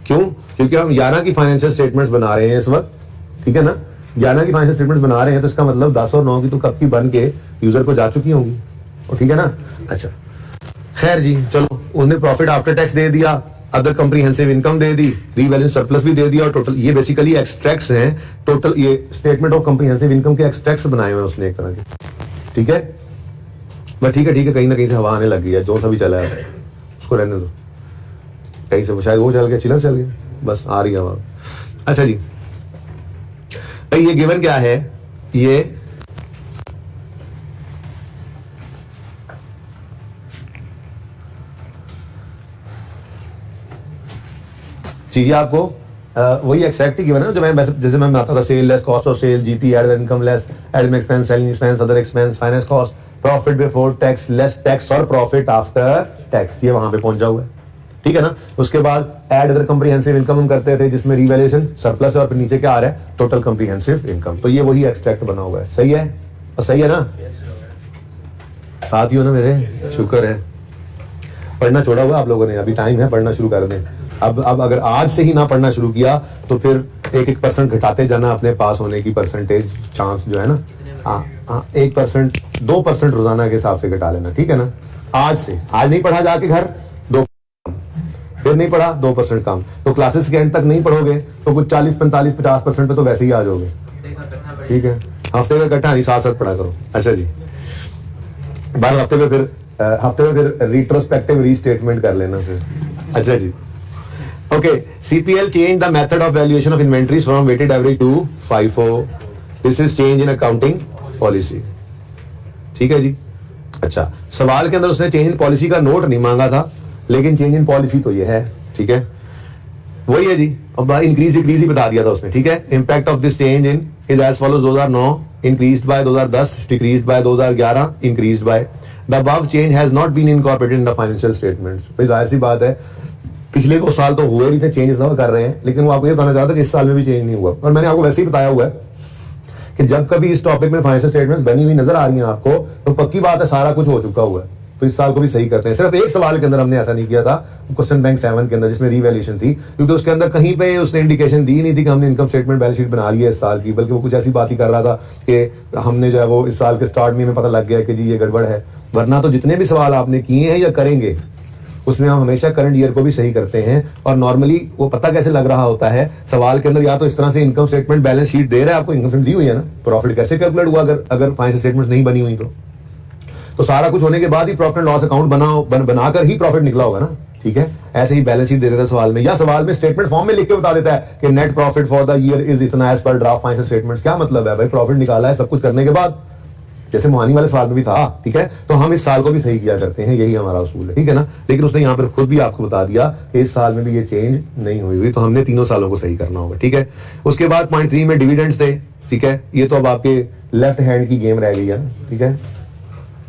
क्यों? क्योंकि हम 11 की फाइनेंशियल स्टेटमेंट्स बना रहे हैं इस वक्त, ठीक है ना। 11 की फाइनेंशियल स्टेटमेंट बना रहे हैं तो इसका मतलब 10 और 9 की तो कब की बन के यूजर को जा चुकी होंगी, और ठीक है ना। अच्छा खैर जी, चलो उसने प्रॉफिट आफ्टर टैक्स दे दिया, अदर कॉम्प्रिहेंसिव इनकम दे दी, रीवैल्यूएशन सरप्लस भी दे दिया, और टोटल ये बेसिकली एक्सट्रैक्ट्स हैं, टोटल ये स्टेटमेंट ऑफ कॉम्प्रिहेंसिव इनकम के एक्सट्रैक्ट्स बनाए हुए हैं उसने एक तरह के, ठीक है। बस ठीक है, कहीं ना कहीं से हवा आने लग गई है, जो सा भी चला है उसको रहने दो, कहीं से शायद वो चल गया, चिलर चल गया, बस आ रही है हवा। अच्छा जी भाई, ये गिवन क्या है, ये चाहिए आपको वही एक्सैक्ट ही गिवन है जो मैं जैसे मैं बताता था, sale less cost of sale, GP added income less admin expense, selling expense, other expense, finance cost, profit before tax less tax और प्रॉफिट आफ्टर टैक्स, ये वहां पे पहुंच हुआ है, ठीक है ना। उसके बाद एड अदर कॉम्प्रिहेंसिव इनकम हम करते थे जिसमें रिवैल्यूएशन सरप्लस है और फिर नीचे क्या आ रहा है, टोटल कॉम्प्रिहेंसिव इनकम, तो ये वही एक्सट्रैक्ट बना हुआ है, सही है, और सही है ना, साथ ही हो ना मेरे, शुक्र है। पढ़ना छोड़ा हुआ आप लोगों ने, अभी टाइम है, पढ़ना शुरू कर दें। अब अगर आज से ही ना पढ़ना शुरू किया तो फिर 1% घटाते जाना अपने पास होने की परसेंटेज चांस जो है ना, हाँ 1% 2% रोजाना के हिसाब से घटा लेना, ठीक है ना। आज से, आज नहीं पढ़ा जाके घर 2, फिर नहीं पढ़ा 2% कम, तो क्लासेस के एंड तक नहीं पढ़ोगे तो कुछ 40-45-50% पे तो वैसे ही आ जाओगे, ठीक है। हफ्ते में इकट्ठा नहीं, साथ साथ पढ़ा करो। अच्छा जी, 12 हफ्ते में फिर रिट्रोस्पेक्टिव रीस्टेटमेंट कर लेना फिर। अच्छा जी, okay, CPL changed the method of valuation of inventories from weighted average to FIFO. This is change in accounting policy. ठीक है जी। अच्छा, सवाल के अंदर उसने चेंज इन पॉलिसी का नोट नहीं मांगा था, लेकिन चेंज इन पॉलिसी तो ये है, ठीक है, वही है जी। अब इंक्रीज डिक्रीज ही बता दिया था उसने, ठीक है। Impact of this change in is as follows, 2009 increased by, 2010 decreased by, 2011 increased by. The above change has not been incorporated in the financial statements. भाई जाहिर सी बात है, पिछले 2 साल तो हुए नहीं थे, चेंजेस ना कर रहे हैं, लेकिन वो आपको ये बताना चाहता है कि इस साल में भी चेंज नहीं हुआ। और मैंने आपको वैसे ही बताया हुआ है कि जब कभी इस टॉपिक में फाइनेंशियल स्टेटमेंट्स बनी हुई नजर आ रही हैं आपको, तो पक्की बात है सारा कुछ हो चुका हुआ है, तो इस साल को भी सही करते हैं। सिर्फ एक सवाल के अंदर हमने ऐसा नहीं किया था, क्वेश्चन बैंक 7 के अंदर जिसमें रिवैल्यूएशन थी, क्योंकि उसके अंदर कहीं पे उसने इंडिकेशन दी नहीं थी कि हमने इनकम स्टेटमेंट बैलेंस शीट बना ली है इस साल की, बल्कि वो कुछ ऐसी बात ही कर रहा था कि हमने जो है वो इस साल के स्टार्ट में हमें पता लग गया कि जी ये गड़बड़ है। वरना तो जितने भी सवाल आपने किए हैं या करेंगे उसमें हम हमेशा करंट ईयर को भी सही करते हैं। और नॉर्मली वो पता कैसे लग रहा होता है, सवाल के अंदर या तो इस तरह से इनकम स्टेटमेंट बैलेंस शीट दे रहा है, आपको इनकम स्टेटमेंट दी हुई है ना, प्रॉफिट कैसे कैलकुलेट हुआ अगर फाइनेंशियल स्टेटमेंट नहीं बनी हुई तो सारा कुछ होने के बाद ही प्रॉफिट एंड लॉस अकाउंट बनाकर ही प्रॉफिट निकला होगा ना, ठीक है। ऐसे ही बैलेंस शीट दे देता है सवाल में, या सवाल में स्टेटमेंट फॉर्म में लिख के बता देता है कि net profit for the year is इतना एज पर ड्राफ्ट फाइनेंशियल स्टेटमेंट्स। क्या मतलब है भाई, प्रॉफिट निकाला है सब कुछ करने के बाद, जैसे मोहानी वाले सवाल में भी था, ठीक है। तो हम इस साल को भी सही किया करते हैं, यही हमारा उसूल है, ठीक है ना। लेकिन उसने यहाँ पर खुद भी आपको बता दिया कि इस साल में भी ये चेंज नहीं हुई, तो हमने तीनों सालों को सही करना होगा, ठीक है। उसके बाद पॉइंट 3 में डिविडेंड्स थे, ठीक है। ये तो अब आपके लेफ्ट हैंड की गेम रह गई है, ठीक है।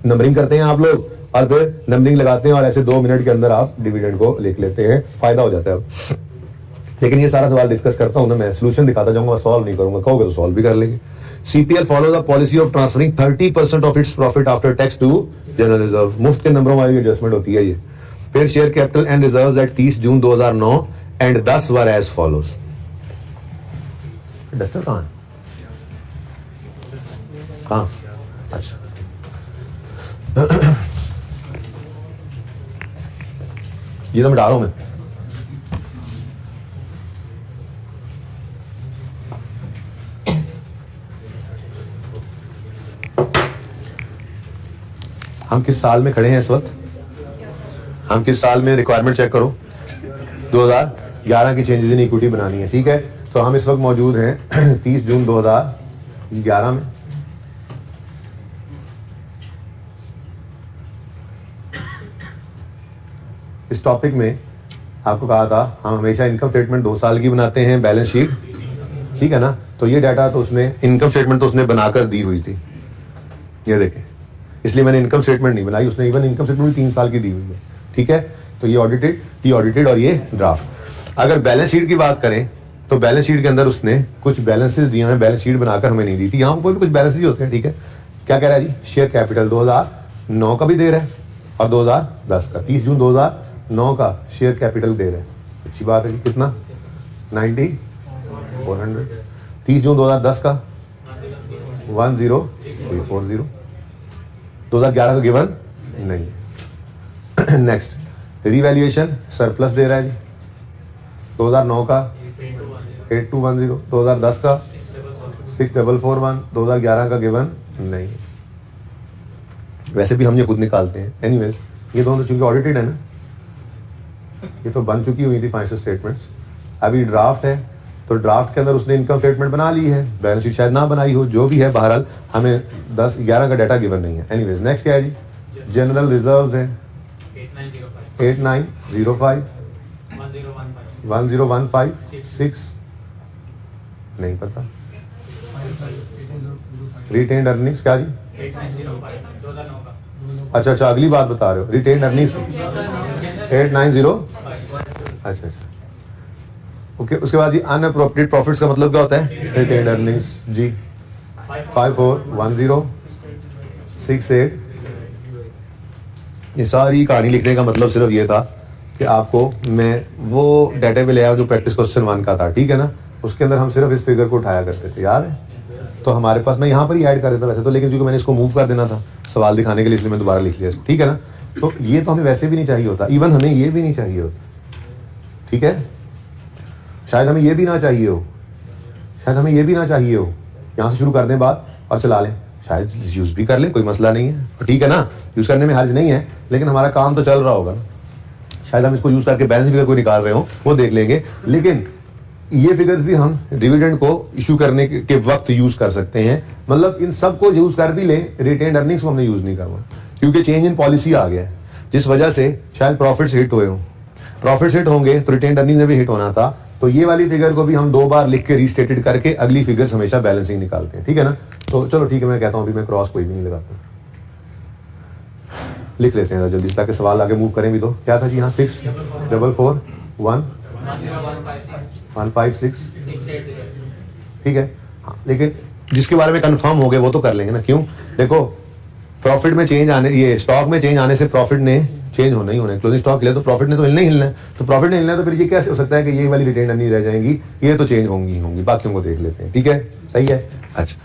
नंबरिंग करते हैं आप लोग और फिर नंबरिंग लगाते हैं और ऐसे 2 मिनट के अंदर आप डिविडेंड को लिख लेते हैं, फायदा हो जाता है अब। लेकिन ये सारा सवाल डिस्कस करता हूं ना मैं, सोल्यूशन दिखाता जाऊंगा, सॉल्व नहीं करूंगा, कहोगे तो सॉल्व भी कर लेंगे। CPL follows a policy of transferring 30% of its profit after tax to general reserve. मुफ्त के नंबरों वाली एडजस्टमेंट होती है ये। फिर share capital and reserves at 30 June 2009 and 10 were as follows. Duster कहां है? कहां? अच्छा ये तो मैं डाल रहा हूं मैं। हम किस साल में खड़े हैं इस वक्त? हम किस साल में, रिक्वायरमेंट चेक करो, 2011 की चेंजेस इन इक्विटी बनानी है, ठीक है। तो हम इस वक्त मौजूद हैं 30 जून 2011 में। इस टॉपिक में आपको कहा था हम हमेशा इनकम स्टेटमेंट 2 साल की बनाते हैं, बैलेंस शीट, ठीक है ना। तो ये डाटा तो उसने, इनकम स्टेटमेंट तो उसने बनाकर दी हुई थी, ये देखें, इसलिए मैंने इनकम स्टेटमेंट नहीं बनाई, उसने इवन इनकम स्टेटमेंट 3 साल की दी हुई है, ठीक है। तो ये ऑडिटेड और ये ड्राफ्ट। अगर बैलेंस शीट की बात करें तो बैलेंस शीट के अंदर उसने कुछ बैलेंसेस दिए हैं, बैलेंस शीट बनाकर हमें नहीं दी थी। यहाँ पर कुछ बैलेंसेस होते हैं, ठीक है। क्या कह रहा है जी, शेयर कैपिटल 2009 का भी दे रहा है और 2010 का, 30 जून 2009 का शेयर कैपिटल दे रहे हैं, अच्छी बात है जी। कितना? 90,400। 30 जून 2010 का 10340। 2011 का गिवन नहीं। नेक्स्ट रिवैल्यूएशन सरप्लस दे रहा है जी। 2009 का 8210, 2010 का 6441, 2011 का गिवन नहीं। वैसे भी हम ये खुद निकालते हैं। एनीवेज ये दोनों चूंकि ऑडिटेड है ना, ये तो बन चुकी हुई थी फाइनेंशियल स्टेटमेंट्स। अभी ड्राफ्ट है तो ड्राफ्ट के अंदर उसने इनकम स्टेटमेंट बना ली है, बैलेंस शीट शायद ना बनाई हो, जो भी है बहरहाल हमें 10-11 का डाटा गिवन नहीं है। एनीवेज नेक्स्ट क्या है जी? जनरल रिजर्व्स है 8905, 1015, 6 नहीं पता। रिटेन्ड अर्निंग्स क्या जी? 2009 अच्छा अगली बात बता रहे हो। Retained earnings 890। अच्छा ओके। उसके बाद जी अनअप्रोप्रिएट प्रॉफिट्स का मतलब क्या होता है? रिटेन्ड अर्निंग्स जी 541068। ये सारी कहानी लिखने का मतलब सिर्फ ये था कि आपको मैं वो डाटा पे ले आया जो प्रैक्टिस क्वेश्चन 1 का था, ठीक है ना। उसके अंदर हम सिर्फ इस फिगर को उठाया करते थे, याद है? तो हमारे पास, मैं यहाँ पर ही ऐड कर देता वैसे तो, लेकिन क्योंकि मैंने इसको मूव कर देना था सवाल दिखाने के लिए, इसलिए मैं दोबारा लिख लिया, ठीक है ना। तो ये तो हमें वैसे भी नहीं चाहिए होता, इवन हमें ये भी नहीं चाहिए होता, ठीक है। शायद हमें ये भी ना चाहिए हो, शायद हमें ये भी ना चाहिए हो। यहाँ से शुरू कर दें बात और चला लें, शायद यूज़ भी कर लें, कोई मसला नहीं है, ठीक है ना। यूज़ करने में हर्ज नहीं है, लेकिन हमारा काम तो चल रहा होगा ना। शायद हम इसको यूज़ करके बैलेंस फिगर को निकाल रहे हो, वो देख लेंगे। लेकिन ये फिगर्स भी हम डिविडेंड को इशू करने के वक्त यूज कर सकते हैं। मतलब इन सब को यूज कर भी लें, रिटेन्ड अर्निंग्स को हमने यूज नहीं करना, क्योंकि चेंज इन पॉलिसी आ गया है, जिस वजह से शायद प्रॉफिट्स हिट हुए हों। प्रॉफिट्स हिट होंगे तो रिटेन्ड अर्निंग में भी हिट होना था। तो ये वाली फिगर को भी हम 2 बार लिख के रीस्टेटेड करके अगली फिगर्स हमेशा बैलेंसिंग निकालते हैं, ठीक है ना। तो चलो ठीक है, मैं कहता हूँ अभी मैं क्रॉस कोई भी नहीं लगाता, लिख लेते हैं जल्दी ताकि सवाल आगे मूव करें भी। तो क्या था जी यहाँ? 644156, ठीक है। हाँ, लेकिन जिसके बारे में कंफर्म हो गए वो तो कर लेंगे ना। क्यों? देखो प्रॉफिट में चेंज आने, ये स्टॉक में चेंज आने से प्रॉफिट ने चेंज होना ही होना है। क्लोजिंग स्टॉक ले तो प्रॉफिट ने तो हिलना ही हिलना है। तो प्रॉफिट ने हिलना है तो फिर ये कैसे हो सकता है कि ये वाली रिटेन्ड नहीं रह जाएंगी? ये तो चेंज होंगी ही होंगी, बाकियों को देख लेते हैं, ठीक है, सही है। अच्छा,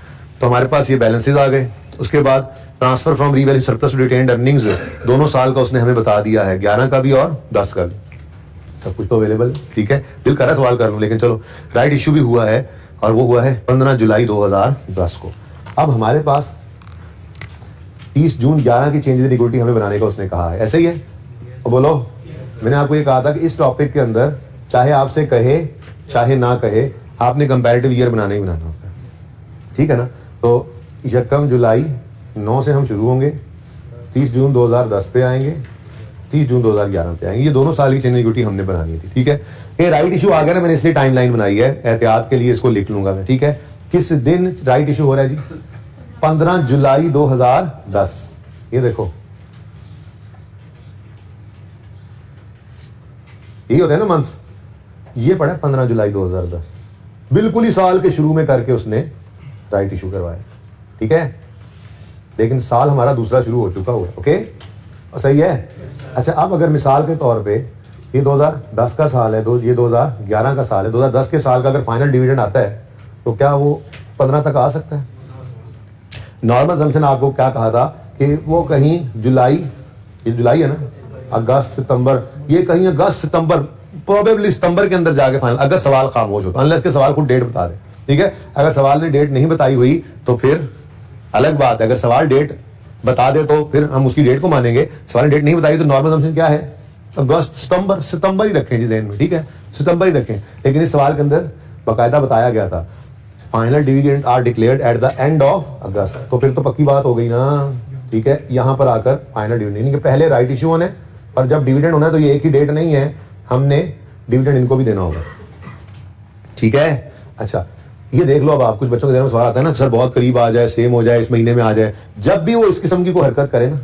तो हमारे पास ये बैलेंसेज आ गए। उसके बाद transfer from revalue surplus retained earnings, दोनों साल का उसने हमें बता दिया है, 11 का भी और 10 का भी, सब कुछ तो अवेलेबल, ठीक है। दिल कर रहा सवाल कर लूं, लेकिन चलो। राइट इशू भी हुआ है और वो हुआ है 15 जुलाई 2010 को। अब हमारे पास 30 जून 11 की चेंजेस इन इक्विटी हमें बनाने का उसने कहा है, ऐसे ही है। और बोलो, मैंने आपको ये कहा था कि इस टॉपिक के अंदर चाहे आपसे कहे चाहे ना कहे, आपने कंपैरेटिव ईयर बनाना ही बनाना होता है, ठीक है ना। तो 1 जुलाई 9 से हम शुरू होंगे, 30 जून 2010 पे आएंगे, 30 जून 2011 पे आएंगे। ये दोनों साल की चेंज इक्विटी हमने बनानी थी, ठीक है। ये राइट इशू आ गया ना, मैंने इसलिए टाइमलाइन बनाई है, एहतियात के लिए इसको लिख लूंगा मैं, ठीक है। किस दिन राइट इशू हो रहा है जी? 15 जुलाई 2010। ये देखो, यही होता है ना मंथ्स। ये पड़ा 15 जुलाई 2010, बिल्कुल ही साल के शुरू में करके उसने राइट इशू करवाया, ठीक है। लेकिन साल हमारा दूसरा शुरू हो चुका हुआ है, ओके, और सही है। अच्छा, अब अगर मिसाल के तौर पे ये 2010 का साल है, ये 2011 का साल है, 2010 के साल का अगर फाइनल डिविडेंड आता है तो क्या वो 15 तक आ सकता है? नॉर्मल असम्पशन आपको क्या कहा था कि वो कहीं जुलाई, ये जुलाई है ना, अगस्त सितंबर, ये कहीं अगस्त सितंबर, प्रोबेबली सितंबर के अंदर जाके फाइनल, अगर सवाल खामोश होता, अनलेस के सवाल को डेट बता दे, ठीक है। अगर सवाल ने डेट नहीं बताई हुई तो फिर अलग बात है। अगर सवाल डेट बता दे तो फिर हम उसकी डेट को मानेंगे। सवाल ने डेट नहीं बताई तो नॉर्मल असम्पशन क्या है? अगस्त सितंबर, सितंबर ही रखें जी ज़हन में, ठीक है, सितंबर ही रखें। लेकिन इस सवाल के अंदर बाकायदा बताया गया था final dividend are declared at the end of August, तो फिर तो पक्की बात हो गई ना, ठीक है। यहां पर आकर फाइनल डिविडेंड, यानी कि पहले राइट इशू होने और जब डिविडेंड होना है तो ये एक ही डेट नहीं है, हमने डिविडेंड इनको भी देना होगा, ठीक है। अच्छा, ये देख लो, अब आप कुछ बच्चों के दिमाग में सवाल आता है ना, सर बहुत करीब आ जाए, सेम हो जाए, इस महीने में आ जाए। जब भी वो इस किस्म की कोई हरकत करे ना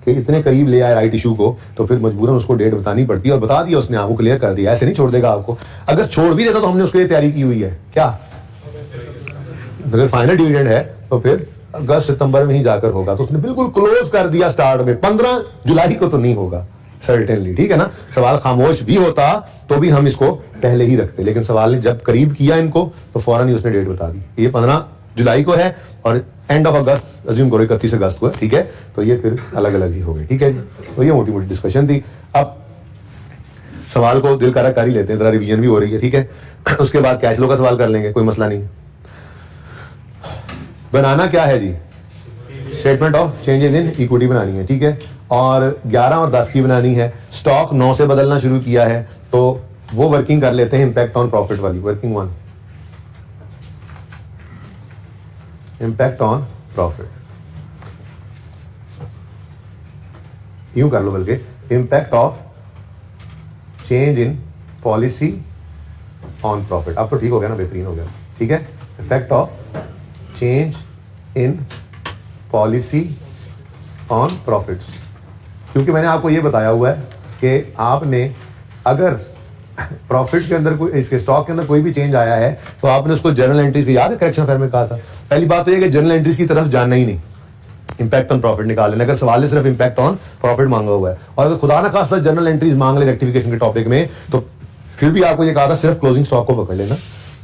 कि इतने करीब ले आए राइट इशू को, तो फिर मजबूरन उसको डेट बतानी पड़ती है, और बता दिया उसने, आपको क्लियर कर दिया, ऐसे नहीं छोड़ देगा आपको। अगर छोड़ भी देता तो हमने उसके लिए तैयारी की हुई है क्या? अगर फाइनल डिविडेंड है तो फिर अगस्त सितंबर में ही जाकर होगा, तो उसने बिल्कुल क्लोज कर दिया स्टार्ट में, 15 जुलाई को तो नहीं होगा सर्टेनली, ठीक है ना। सवाल खामोश भी होता तो भी हम इसको पहले ही रखते, लेकिन सवाल ने जब करीब किया इनको तो फौरन ही उसने डेट बता दी, ये 15 जुलाई को है और एंड ऑफ अगस्त अज्यूम करो 31 अगस्त को है, ठीक है। तो ये फिर अलग अलग ही हो गए, ठीक है जी। तो ये मोटी मोटी डिस्कशन थी। अब सवाल को दिल करा कर ही लेते हैं, जरा रिवीजन भी हो रही है, ठीक है। उसके बाद कैश फ्लो का सवाल कर लेंगे, कोई मसला नहीं। बनाना क्या है जी, statement of changes in equity बनानी है, ठीक है। और 11 और 10 की बनानी है। स्टॉक 9 से बदलना शुरू किया है, तो वो वर्किंग कर लेते हैं, इंपैक्ट ऑन प्रॉफिट वाली, वर्किंग 1, इंपैक्ट ऑन प्रॉफिट, यूं कर लो बल्कि, impact of change in policy on profit. अब तो ठीक हो गया ना, बेहतरीन हो गया, ठीक है। Effect of change in policy on profits, क्योंकि मैंने आपको ये बताया हुआ है कि आपने अगर प्रॉफिट के अंदर कोई, इसके स्टॉक के अंदर कोई भी चेंज आया है तो आपने उसको जर्नल एंट्रीज की, याद है करेक्शन अफेयर में कहा था, पहली बात तो ये कि जर्नल एंट्रीज की तरफ जाना ही नहीं, इंपैक्ट ऑन प्रॉफिट निकाल लेना। अगर सवाल है सिर्फ इंपैक्ट ऑन प्रॉफिट मांगा हुआ है, और अगर खुदा ना खासा जर्नल एंट्रीज मांग ले रेक्टिफिकेशन के टॉपिक में, तो फिर भी आपको ये कहा था सिर्फ क्लोजिंग स्टॉक को पकड़ लेना,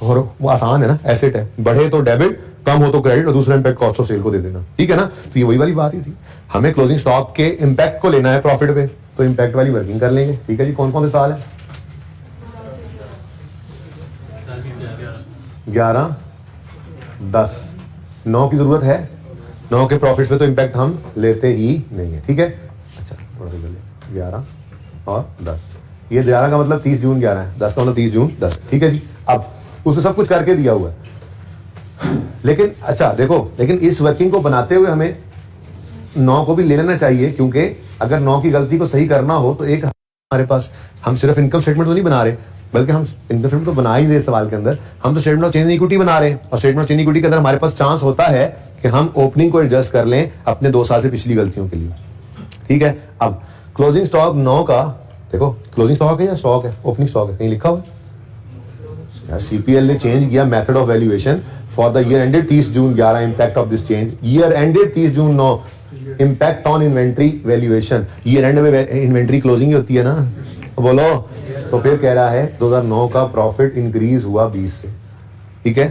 और वो आसान है ना, एसेट है, बढ़े तो डेबिट, कम हो तो क्रेडिट, और दूसरा इंपैक्ट कॉस्ट ऑफ सेल को दे देना, ठीक है ना। तो ये वही वाली बात ही थी, हमें क्लोजिंग स्टॉक के इंपैक्ट को लेना है प्रॉफिट पे, तो इंपैक्ट वाली वर्किंग कर लेंगे, ठीक है जी। कौन कौन से सवाल है, 11, 10, 9 की जरूरत है, 9 के प्रॉफिट्स पे तो इंपैक्ट हम लेते ही नहीं है, ठीक है। अच्छा थोड़ा सा 11 और 10, ये 11 का मतलब 30 जून 11 है, 10 का मतलब 30 जून 10, ठीक है जी। अब उसने सब कुछ करके दिया हुआ है, लेकिन अच्छा देखो, लेकिन इस वर्किंग को बनाते हुए हमें 9 को भी ले लेना चाहिए, क्योंकि अगर 9 की गलती को सही करना हो तो एक हमारे पास, हम सिर्फ इनकम स्टेटमेंट तो नहीं बना रहे, बल्कि हम इनकम स्टेटमेंट तो बना ही नहीं रहे सवाल के अंदर, हम तो statement of change in equity बना रहे हैं, और statement of change in equity के अंदर हमारे पास चांस होता है कि हम ओपनिंग को एडजस्ट कर लें अपने 2 साल से पिछली गलतियों के लिए, ठीक है। अब क्लोजिंग स्टॉक 9 का देखो, क्लोजिंग स्टॉक है या स्टॉक है, ओपनिंग स्टॉक है, कहीं लिखा हुआ है। सीपीएल ने चेंज किया method of valuation for the year ended 30 June 11, impact of this change, year ended 30 June 9, impact on inventory valuation, year and में इन्वेंट्री क्लोजिंग ही होती है ना, बोलो। तो फिर कह रहा है 2009 का प्रॉफिट इंक्रीज हुआ 20 से, ठीक है।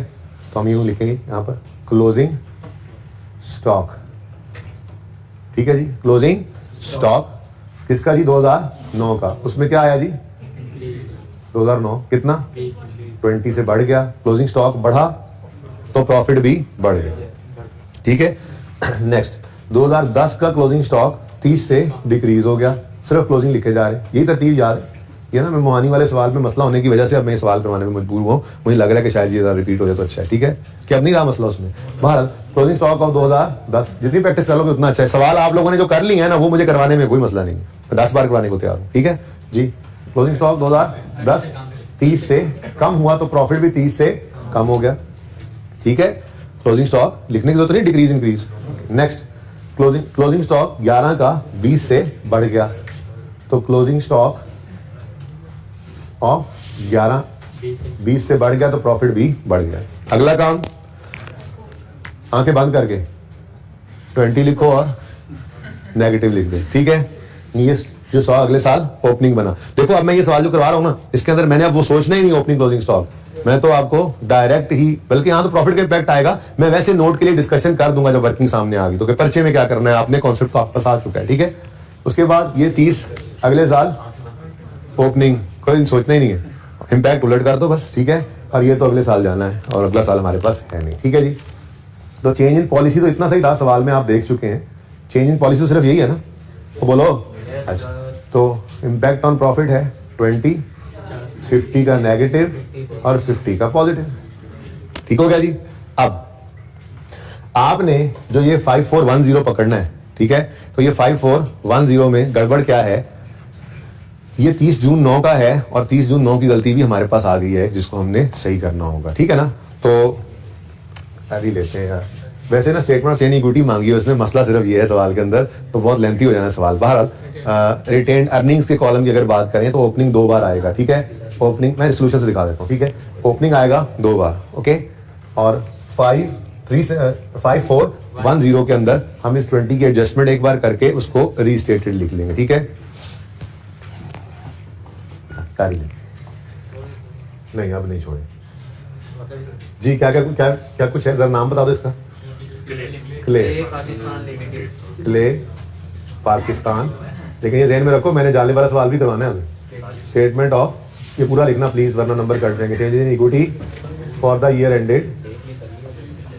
तो हम यूं लिखेंगे यहां पर क्लोजिंग स्टॉक, ठीक है जी। क्लोजिंग स्टॉक किसका जी, 2009 का, उसमें क्या आया जी 2009 कितना 20 से बढ़ गया, क्लोजिंग स्टॉक बढ़ा तो प्रॉफिट भी बढ़ गया, ठीक है। नेक्स्ट 2010 का क्लोजिंग स्टॉक 30 से डिक्रीज हो गया, सिर्फ क्लोजिंग लिखे जा रहे हैं, यही तरतीब याद है ये ना। मैं मोहानी वाले सवाल में मसला होने की वजह से अब मैं सवाल करवाने में मजबूर हूँ, मुझे लग रहा है कि शायद ये रिपीट हो जाए तो अच्छा है, ठीक है, कि अब नहीं रहा मसला उसमें। बहरहाल क्लोजिंग स्टॉक ऑफ 2010, जितनी प्रैक्टिस कर लोगे उतना अच्छा है। सवाल आप लोगों ने जो कर लिए है ना, वो मुझे करवाने में कोई मसला नहीं है, मैं 10 बार करवाने को तैयार हूँ, ठीक है जी। क्लोजिंग स्टॉक 2010 30 से कम हुआ तो प्रॉफिट भी 30 से कम हो गया, ठीक है। क्लोजिंग स्टॉक लिखने की जरूरत नहीं, decrease increase. Next closing stock 11 का 20 से बढ़ गया, तो क्लोजिंग स्टॉक ऑफ 11 20 से बढ़ गया तो प्रॉफिट भी बढ़ गया। अगला काम, आंखें बंद करके 20 लिखो और नेगेटिव लिख दे, ठीक है। ये जो सवाल अगले साल ओपनिंग बना, देखो अब मैं ये सवाल जो करवा रहा हूं ना, इसके अंदर मैंने अब वो सोचना ही नहीं ओपनिंग क्लोजिंग स्टॉक, मैं तो आपको डायरेक्ट ही, बल्कि यहां तो प्रॉफिट का इंपैक्ट आएगा, मैं वैसे नोट के लिए डिस्कशन कर दूंगा जब वर्किंग सामने आ गई, तो पर्चे में क्या करना है आपने, कॉन्सेप्ट तो आप पास आ चुका है, ठीक है। उसके बाद ये 30 अगले साल ओपनिंग, कोई सोचना ही नहीं है, इंपैक्ट उलट कर दो बस, ठीक है। और ये तो अगले साल जाना है, और अगला साल हमारे पास है नहीं, ठीक है जी। तो चेंज इन पॉलिसी तो इतना सही था, सवाल में आप देख चुके हैं, चेंज इन पॉलिसी सिर्फ यही है ना, तो बोलो। अच्छा, तो इंपैक्ट ऑन प्रॉफिट है 20, 50 का नेगेटिव और 50 का पॉजिटिव, ठीक हो गया जी। अब आपने जो ये 5410 पकड़ना है, ठीक है, तो ये 5410 में गड़बड़ क्या है, ये 30 जून 9 का है, और 30 जून 9 की गलती भी हमारे पास आ गई है, जिसको हमने सही करना होगा, ठीक है ना। तो अभी लेते हैं यार, वैसे ना statement of change in equity मांगी है, उसमें मसला सिर्फ ये है सवाल के अंदर, तो बहुत लेंथी हो जाना सवाल। बहरहाल रिटेन्ड अर्निंग्स के कॉलम की अगर बात करें तो ओपनिंग 2 बार आएगा, ठीक है। ओपनिंग मैं सोल्यूशन से दिखा देता हूँ, ठीक है। ओपनिंग आएगा 2 बार, ओके, और 5410 के अंदर हम इस 20 की एडजस्टमेंट एक बार करके उसको रीस्टेटेड लिख लेंगे, ठीक है। नहीं अब नहीं छोड़े जी, क्या क्या क्या क्या कुछ है, जरा नाम बता दो इसका। क्ले पाकिस्तान। लेकिन ये ध्यान में रखो, मैंने जाने वाला सवाल भी करवाना है हमें। स्टेटमेंट ऑफ, ये पूरा लिखना प्लीज, वरना नंबर कट जाएंगे। Change in equity for the year ended,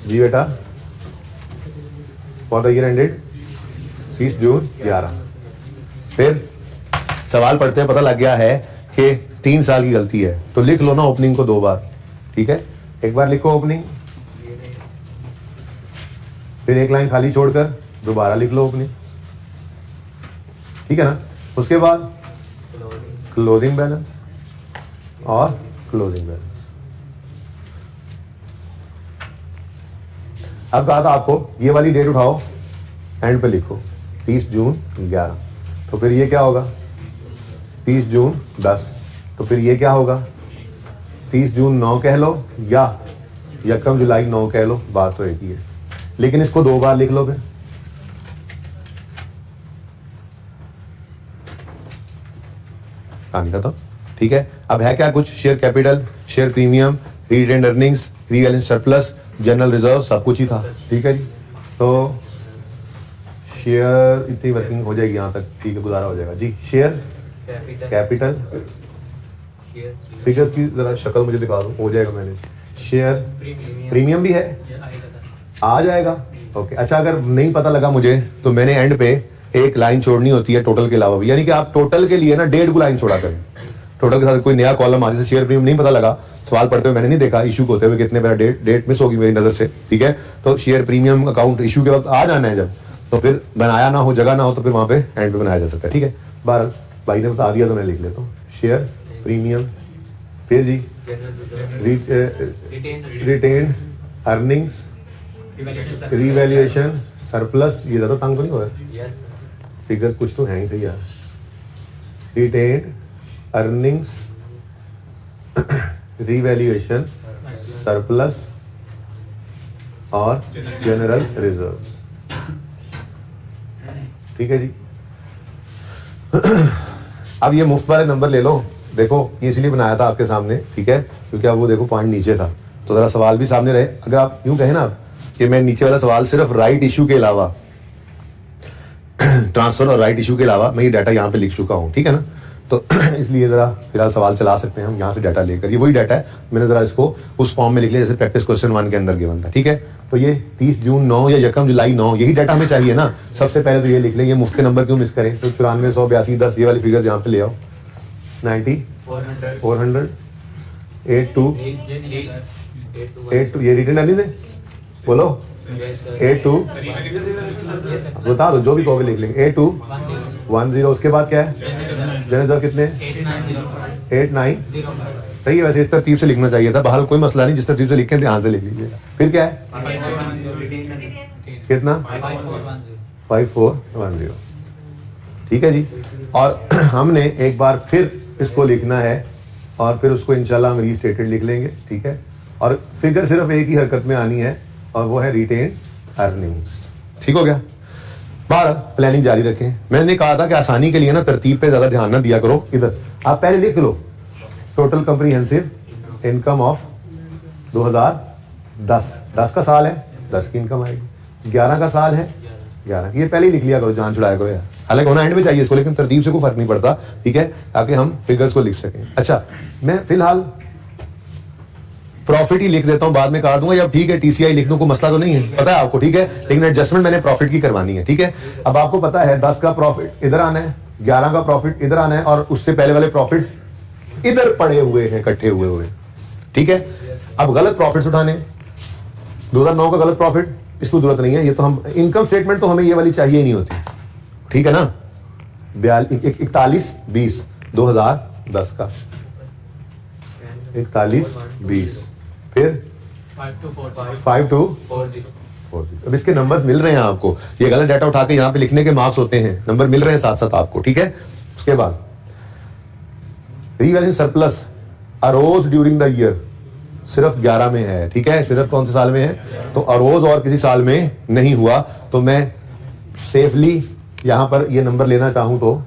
जी बेटा, for the year ended 30 June 11। फिर सवाल पढ़ते हैं, पता लग गया है कि 3 साल की गलती है, तो लिख लो ना ओपनिंग को 2 बार, ठीक है। एक बार लिखो ओपनिंग, फिर एक लाइन खाली छोड़कर दोबारा लिख लो ओपनिंग, ठीक है ना। उसके बाद क्लोजिंग बैलेंस और क्लोजिंग बैलेंस। अब कहा था आपको ये वाली डेट उठाओ, एंड पे लिखो 30 जून 11, तो फिर ये क्या होगा 30 जून 10, तो फिर ये क्या होगा 30 जून 9 कह लो या यकम जुलाई 9 कह लो, बात तो एक ही है। लेकिन इसको 2 बार लिख लो फिर, कहानी खत्म, ठीक है। अब है क्या कुछ, share capital, share premium, retained earnings, revaluation surplus, general reserve, सब कुछ ही था, ठीक है जी। तो शेयर इतनी वर्किंग हो जाएगी यहाँ तक, ठीक है, गुजारा हो जाएगा जी। शेयर कैपिटल, फिगर्स की जरा शक्ल मुझे दिखा दो, हो जाएगा मैनेज। शेयर प्रीमियम भी है, आ जाएगा, ओके। अच्छा, अगर नहीं पता लगा मुझे तो मैंने एंड पे एक लाइन छोड़नी होती है टोटल के अलावा भी, यानी कि आप टोटल के लिए ना 1.5 लाइन छोड़ा करें। टोटल के साथ कोई नया कॉलम आ, जैसे शेयर प्रीमियम नहीं पता लगा, सवाल पढ़ते हुए मैंने नहीं देखा, इशू होते हुए कितने मेरा डेट मिस होगी मेरी नजर से, ठीक है। तो शेयर प्रीमियम अकाउंट इशू के वक्त आ जाना है जब, तो फिर बनाया ना हो, जगह ना हो, तो फिर वहां पे एंड पे बनाया जा सकता है, ठीक है। बहरहाल भाई ने बता दिया तो मैं लिख लेता हूँ। शेयर प्रीमियम, फिर जी रिटेन अर्निंग्स, रिवैल्यूएशन सरप्लस, ये ज्यादा तंग तो नहीं हो रहा है, फिगर कुछ तो है ही सही यार। रिटेन अर्निंग्स, रिवैल्यूएशन सरप्लस और जनरल रिजर्व, ठीक है जी। अब ये मुफ्त वाले नंबर ले लो, देखो ये इसलिए बनाया था आपके सामने, ठीक है, क्योंकि अब वो देखो पॉइंट नीचे था, तो जरा सवाल भी सामने रहे। अगर आप यूं कहें ना कि मैं नीचे वाला सवाल सिर्फ राइट इशू के अलावा, ट्रांसफर और राइट इशू के अलावा मैं ये डाटा यहाँ पे लिख चुका हूँ, ठीक है ना, तो इसलिए जरा फिलहाल सवाल चला सकते हैं हम यहाँ से डाटा लेकर। ये वही डाटा है, मैंने जरा इसको उस फॉर्म में लिख लिया जैसे प्रैक्टिस क्वेश्चन 1 के अंदर गिवन था, ठीक है। तो ये 30 जून 9 या यकम जुलाई 9, यही डाटा हमें चाहिए ना। सबसे पहले तो ये लिख लें, ये मुफ्त के नंबर क्यों मिस करें, तो 94, 100, 82, 10 ये वाली फिगर्स यहाँ पे ले आओ। 90, 400, 82, 82, ये रिटर्न अर्निंग है, बोलो 82, बता दो जो भी कहोगे लिख लेंगे। 8210, उसके बाद क्या है जनरल कितने 89, सही है। वैसे इस तरतीब से लिखना चाहिए था, बहरहाल कोई मसला नहीं, जिस तरतीब से लिखें ध्यान से लिख लीजिएगा। फिर क्या है कितना 5410, ठीक है जी। और हमने एक बार फिर इसको लिखना है और फिर उसको इंशाल्लाह हम रीस्टेटेड लिख लेंगे, ठीक है। और फिगर सिर्फ एक ही हरकत में आनी है और वो है रिटेन अर्निंग्स, ठीक हो गया। बारह प्लानिंग जारी रखें। मैंने कहा था कि आसानी के लिए ना तरतीब पे ज्यादा ध्यान ना दिया करो, इधर आप पहले लिख लो टोटल कंप्रीहेंसिव इनकम ऑफ 2010, 10 का साल है, 10 की इनकम आएगी। 11 का साल है, 11 की, ये पहले ही लिख लिया करो, जान छुड़ाया करो यार। हालांकि होना एंड में चाहिए इसको, लेकिन तरतीब से कोई फर्क नहीं पड़ता, ठीक है, ताकि हम फिगर्स को लिख सकें। अच्छा, मैं फिलहाल प्रॉफिट ही लिख देता हूं, बाद में काट दूंगा, या ठीक है टीसीआई लिख दूं, कोई मसला तो नहीं है, पता है आपको, ठीक है। लेकिन एडजस्टमेंट मैंने प्रॉफिट की करवानी है, ठीक है। अब आपको पता है 10 का प्रॉफिट इधर आना है, 11 का प्रॉफिट इधर आना है, और उससे पहले वाले प्रॉफिट्स इधर पड़े हुए हैं, इकट्ठे हुए, ठीक है। अब गलत प्रॉफिट्स उठाने, 2009 का गलत प्रॉफिट, इसको जरूरत नहीं है, ये तो हम इनकम स्टेटमेंट तो हमें ये वाली चाहिए ही नहीं होती, ठीक है ना। 4120 2010 का 4120, फिर 5 to 4। अब इसके नंबर्स मिल रहे हैं आपको, ये गलत डाटा उठा के यहाँ पे लिखने के मार्क्स होते हैं, नंबर मिल रहे हैं साथ साथ आपको, ठीक है। उसके बाद revaluation surplus arose during the year सिर्फ 11 में है, ठीक है। सिर्फ कौन से साल में है, तो अरोज और किसी साल में नहीं हुआ, तो मैं सेफली यहां पर ये नंबर लेना चाहूं तो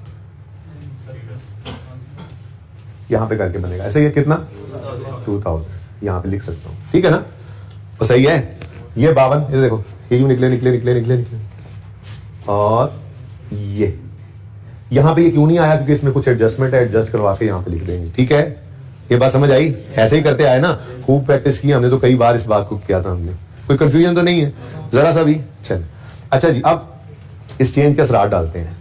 यहां पे करके बनेगा ऐसे, ये कितना 2000 यहां पे लिख सकता हूं, ठीक है ना। तो सही है, ये 52, ये देखो ये यूं निकले निकले निकले निकले निकले, और ये यहां पे ये क्यों नहीं आया, क्योंकि इसमें कुछ एडजस्टमेंट है, एडजस्ट करवा के यहां पे लिख देंगे। ठीक है, ये बात समझ आई? ऐसे ही करते आए ना, खूब प्रैक्टिस की हमने, तो कई बार इस बात को किया था हमने, कोई कंफ्यूजन तो नहीं है जरा सा भी? चल अच्छा जी, अब इस चेंज के असरार डालते हैं।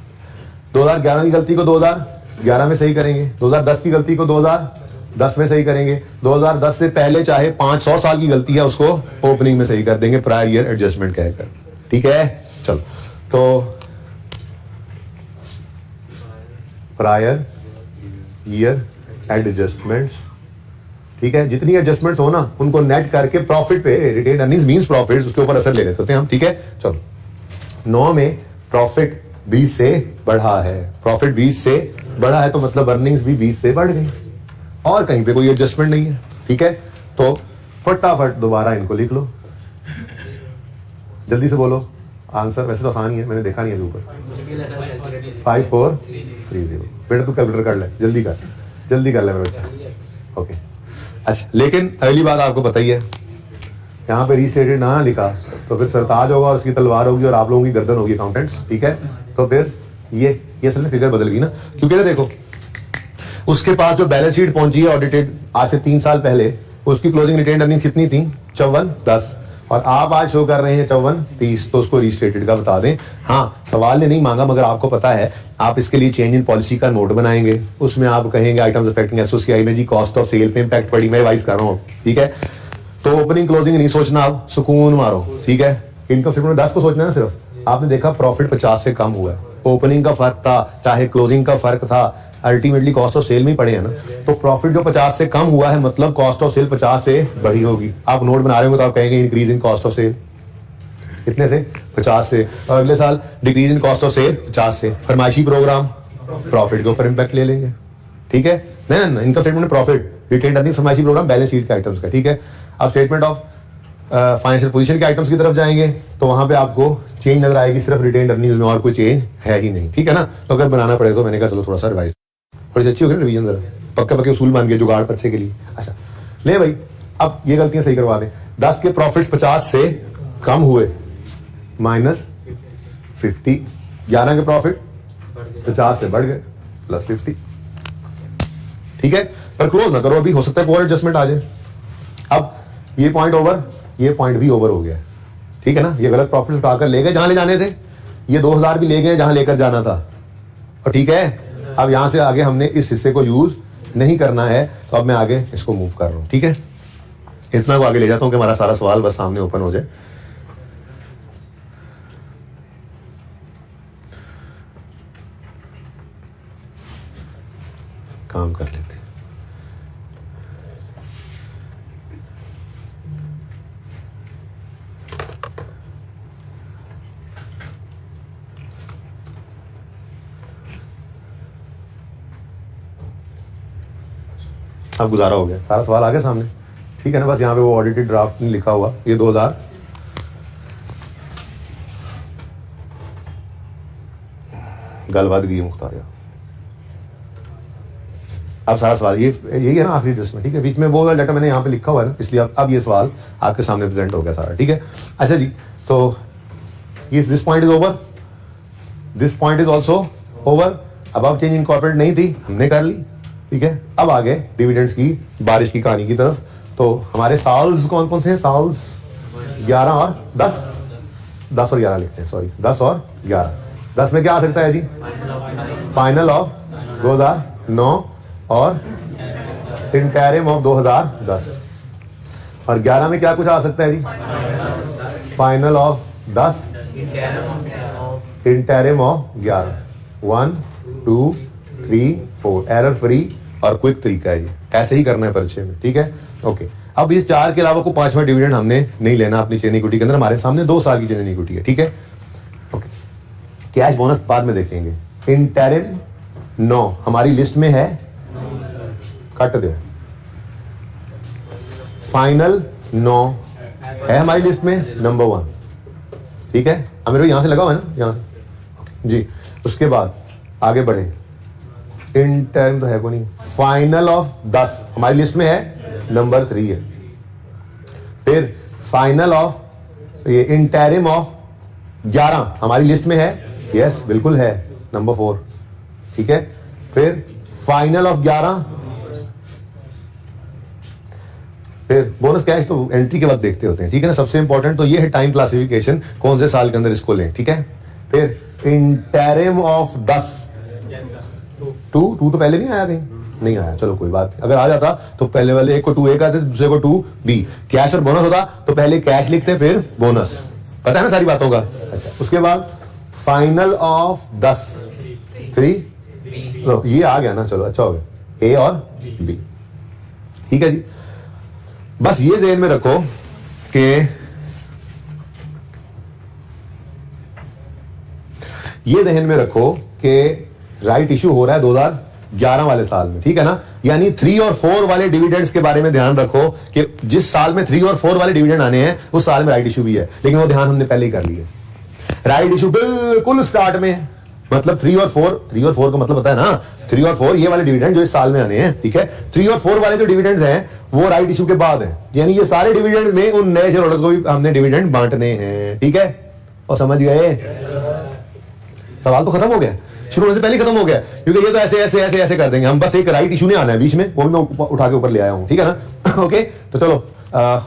2011 की गलती को 2011 में सही करेंगे, 2010 की गलती को 2010 में सही करेंगे, 2010 से पहले चाहे 500 साल की गलती है उसको ओपनिंग में सही कर देंगे, प्रायर ईयर एडजस्टमेंट कहकर। ठीक है, चलो तो प्रायर ईयर एडजस्टमेंट्स, ठीक है, जितनी एडजस्टमेंट्स हो ना उनको नेट करके प्रॉफिट पे, रिटेन अर्निंग्स मींस प्रॉफिट, उसके ऊपर असर ले लेते हैं हम। ठीक है, चलो 9 में प्रॉफिट 20 से बढ़ा है, प्रॉफिट 20 से बढ़ा है तो मतलब अर्निंग्स भी 20 से बढ़ गई, और कहीं पे कोई एडजस्टमेंट नहीं है। ठीक है, तो फटाफट दोबारा इनको लिख लो, जल्दी से बोलो आंसर। वैसे तो आसान ही है, मैंने देखा नहीं है ऊपर। 5430। बेटा तू कैलकुलेटर कर ले, जल्दी कर, जल्दी कर ले मेरा बच्चा। ओके, अच्छा, लेकिन अगली बात आपको पता ही है, यहाँ पे रीस्टेटेड ना लिखा तो फिर सरताज होगा और उसकी तलवार होगी और आप लोगों की गर्दन होगी अकाउंटेंट्स। ठीक है, तो फिर ये असल में फिगर बदल गई ना, क्योंकि ना देखो उसके पास जो बैलेंस शीट पहुंची है ऑडिटेड आज से 3 साल पहले, उसकी क्लोजिंग रिटेन अर्निंग कितनी थी? 5410, और आप आज शो कर रहे हैं 5430, तो उसको रीस्टेटेड का बता दें। हाँ, सवाल ने नहीं मांगा, मगर आपको पता है आप इसके लिए चेंज इन पॉलिसी का नोट बनाएंगे, उसमें आप कहेंगे आइटम्स अफेक्टिंग एसओसीआई में जी कॉस्ट ऑफ सेल पे इंपैक्ट पड़ी, मैं वाइज कर रहा हूँ। ठीक है, तो ओपनिंग क्लोजिंग नहीं सोचना, आप सुकून मारो। ठीक है, इनकम स्टेटमेंट में 10 को सोचना है ना सिर्फ। आपने देखा प्रॉफिट 50 से कम हुआ है, ओपनिंग का फर्क था चाहे क्लोजिंग का फर्क था, अल्टीमेटली कॉस्ट ऑफ सेल में पड़े हैं ना, तो प्रॉफिट जो 50 से कम हुआ है मतलब कॉस्ट ऑफ सेल 50 से बढ़ी होगी। आप नोट बना रहे हो तो आप कहेंगे increase in cost of sale कितने से? 50 से, और अगले साल decrease in cost of sale 50 से। फरमाइशी प्रोग्राम प्रॉफिट के ऊपर इंपैक्ट ले लेंगे। ठीक है, नहीं इनकम स्टेटमेंट में प्रॉफिट, रिटेन अर्निंग, फरमाइशी प्रोग्राम बैलेंस शीट के आइटम्स का। ठीक है, अब स्टेटमेंट ऑफ फाइनेंशियल पोजीशन के आइटम्स की तरफ जाएंगे तो वहां पे आपको चेंज नजर आएगी सिर्फ रिटेन अर्निंग्स में, और कोई चेंज है ही नहीं। ठीक है ना, तो अगर बनाना पड़े तो मैंने कहा चलो थोड़ा सा रिवाइज, थोड़ी अच्छी होगी रिवीजन, जरा पक्के पक्के उसूल मान के जुगाड़ बच्चे के लिए। अच्छा ले भाई, अब ये गलतियां सही करवा दें। 10 के प्रॉफिट्स 50 से कम हुए -50, 11 के प्रॉफिट 50 से बढ़ गए +50। ठीक है, पर क्लोज ना करो अभी, हो सकता है कोई एडजस्टमेंट आ जाए। अब ये पॉइंट ओवर, ये पॉइंट भी ओवर हो गया। ठीक है ना, ये गलत प्रॉफिट उठाकर ले गए जहां ले जाने थे, ये 2000 भी ले गए जहां लेकर जाना था। और ठीक है, अब यहां से आगे हमने इस हिस्से को यूज नहीं करना है, तो अब मैं आगे इसको मूव कर रहा हूं। ठीक है, इतना को आगे ले जाता हूं कि हमारा सारा सवाल बस सामने ओपन हो जाए। काम कर लेते हैं। अब गुजारा हो गया, सारा सवाल आ गया सामने। ठीक है ना, बस यहाँ पे वो ऑडिटेड ड्राफ्ट नहीं लिखा हुआ, ये 2000 गलबात गई मुख्तार। अब सारा सवाल यही है ना आखिरी जिसमें। ठीक है, बीच में वो लेटर मैंने यहाँ पे लिखा हुआ है ना, इसलिए अब ये सवाल आपके सामने प्रेजेंट हो गया सारा। ठीक है, अच्छा जी, तो ये this point is over, this point is also over. अब चेंज इन कॉर्पोरेट नहीं थी, हमने कर ली। ठीक है, अब आगे डिविडेंड्स की बारिश की कहानी की तरफ। तो हमारे साल्स कौन कौन से हैं? साल्स 11 और 10, 10 और 11 लिखते हैं, सॉरी 10 और 11। 10 में क्या आ सकता है जी? फाइनल ऑफ 2009 और इंटरिम ऑफ 2010। और 11 में क्या कुछ आ सकता है जी? Final of 10, interim of 11। 1 2 3 4 error free और क्विक तरीका है ये, ऐसे ही करना है परिचय में। ठीक है, ओके। अब इस 4 के अलावा को 5वां डिविडेंड हमने नहीं लेना अपनी चेन इक्विटी के अंदर। हमारे सामने 2 साल की चेन इक्विटी है। ठीक है, ओके। कैश बोनस बाद में देखेंगे। इंटरिम 9 हमारी लिस्ट में है, कट दे। फाइनल 9 है हमारी लिस्ट में नंबर 1। ठीक है, अब मेरे यहां से लगा हुआ है ना, यहां जी। उसके बाद आगे बढ़े, इंटरिम तो है को नहीं। फाइनल ऑफ 10 हमारी लिस्ट में है, नंबर 3 है। फिर फाइनल ऑफ ये इंटरिम ऑफ 11 हमारी लिस्ट में है, यस बिल्कुल है, नंबर 4, ठीक है। फिर फाइनल ऑफ 11, फिर बोनस कैश तो एंट्री के वक्त देखते होते हैं, ठीक है ना। सबसे इंपॉर्टेंट तो ये है टाइम क्लासिफिकेशन, कौन से साल के अंदर इसको लें, ठीक है। फिर इंटरिम ऑफ 10, 2 तो पहले नहीं आया, कहीं नहीं आया, चलो कोई बात नहीं। अगर आ जाता तो पहले वाले एक को 2A कहते, दूसरे को 2B। कैश और बोनस होता तो पहले कैश लिखते फिर बोनस, पता है ना सारी बातों का। अच्छा, उसके बाद फाइनल ऑफ 10, 3, ये आ गया ना, चलो अच्छा हो गया, A और B, ठीक है जी। बस ये ज़हन में रखो कि राइट इशू हो रहा है 2011 वाले साल में, ठीक है ना। यानी 3 और 4 वाले डिविडेंड्स के बारे में ध्यान रखो कि जिस साल में 3 और 4 वाले डिविडेंड आने हैं उस साल में राइट इशू भी है, लेकिन वो ध्यान हमने पहले ही कर लिया। राइट इशू बिल्कुल स्टार्ट में, मतलब 3 और 4 का मतलब पता है ना, 3 और 4 ये वाले डिविडेंड जो इस साल में आने हैं, ठीक है। 3 और 4 वाले जो डिविडेंड्स हैं वो राइट इशू के बाद है, यानी ये सारे डिविडेंड में उन नए शेयर होल्डर्स को भी हमने डिविडेंड बांटने हैं, ठीक है। और समझ गए, सवाल तो खत्म हो गया, शुरू होने से पहले खत्म हो गया, क्योंकि ये तो ऐसे ऐसे ऐसे ऐसे कर देंगे हम। बस एक राइट इशू नहीं आना है बीच में, वो भी मैं उठा के ऊपर ले आया हूं, ठीक है ना। ओके, तो चलो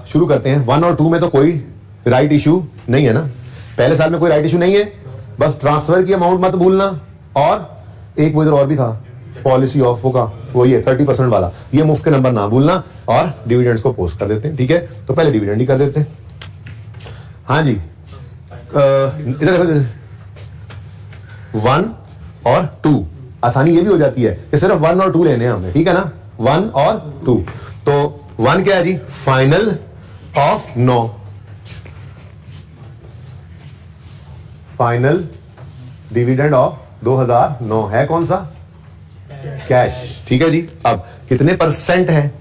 शुरू करते हैं। 1 और 2 में तो कोई राइट इशू नहीं है ना, पहले साल में कोई राइट इशू नहीं है, बस ट्रांसफर की अमाउंट मत भूलना। और एक वो इधर और भी था, पॉलिसी ऑफ का, वो ये 30% वाला, ये मुफ्त के नंबर ना भूलना। और डिविडेंड्स को पोस्ट कर देते हैं, ठीक है। तो पहले डिविडेंड ही कर देते हैं। हाँ जी, इधर देखो, 1 और 2, आसानी ये भी हो जाती है कि सिर्फ 1 और 2 लेने हैं हमने, ठीक है ना। 1 और 2, तो 1 क्या है जी, final of 9, final dividend of 2009 है कौन सा, कैश, ठीक है जी। अब कितने परसेंट है,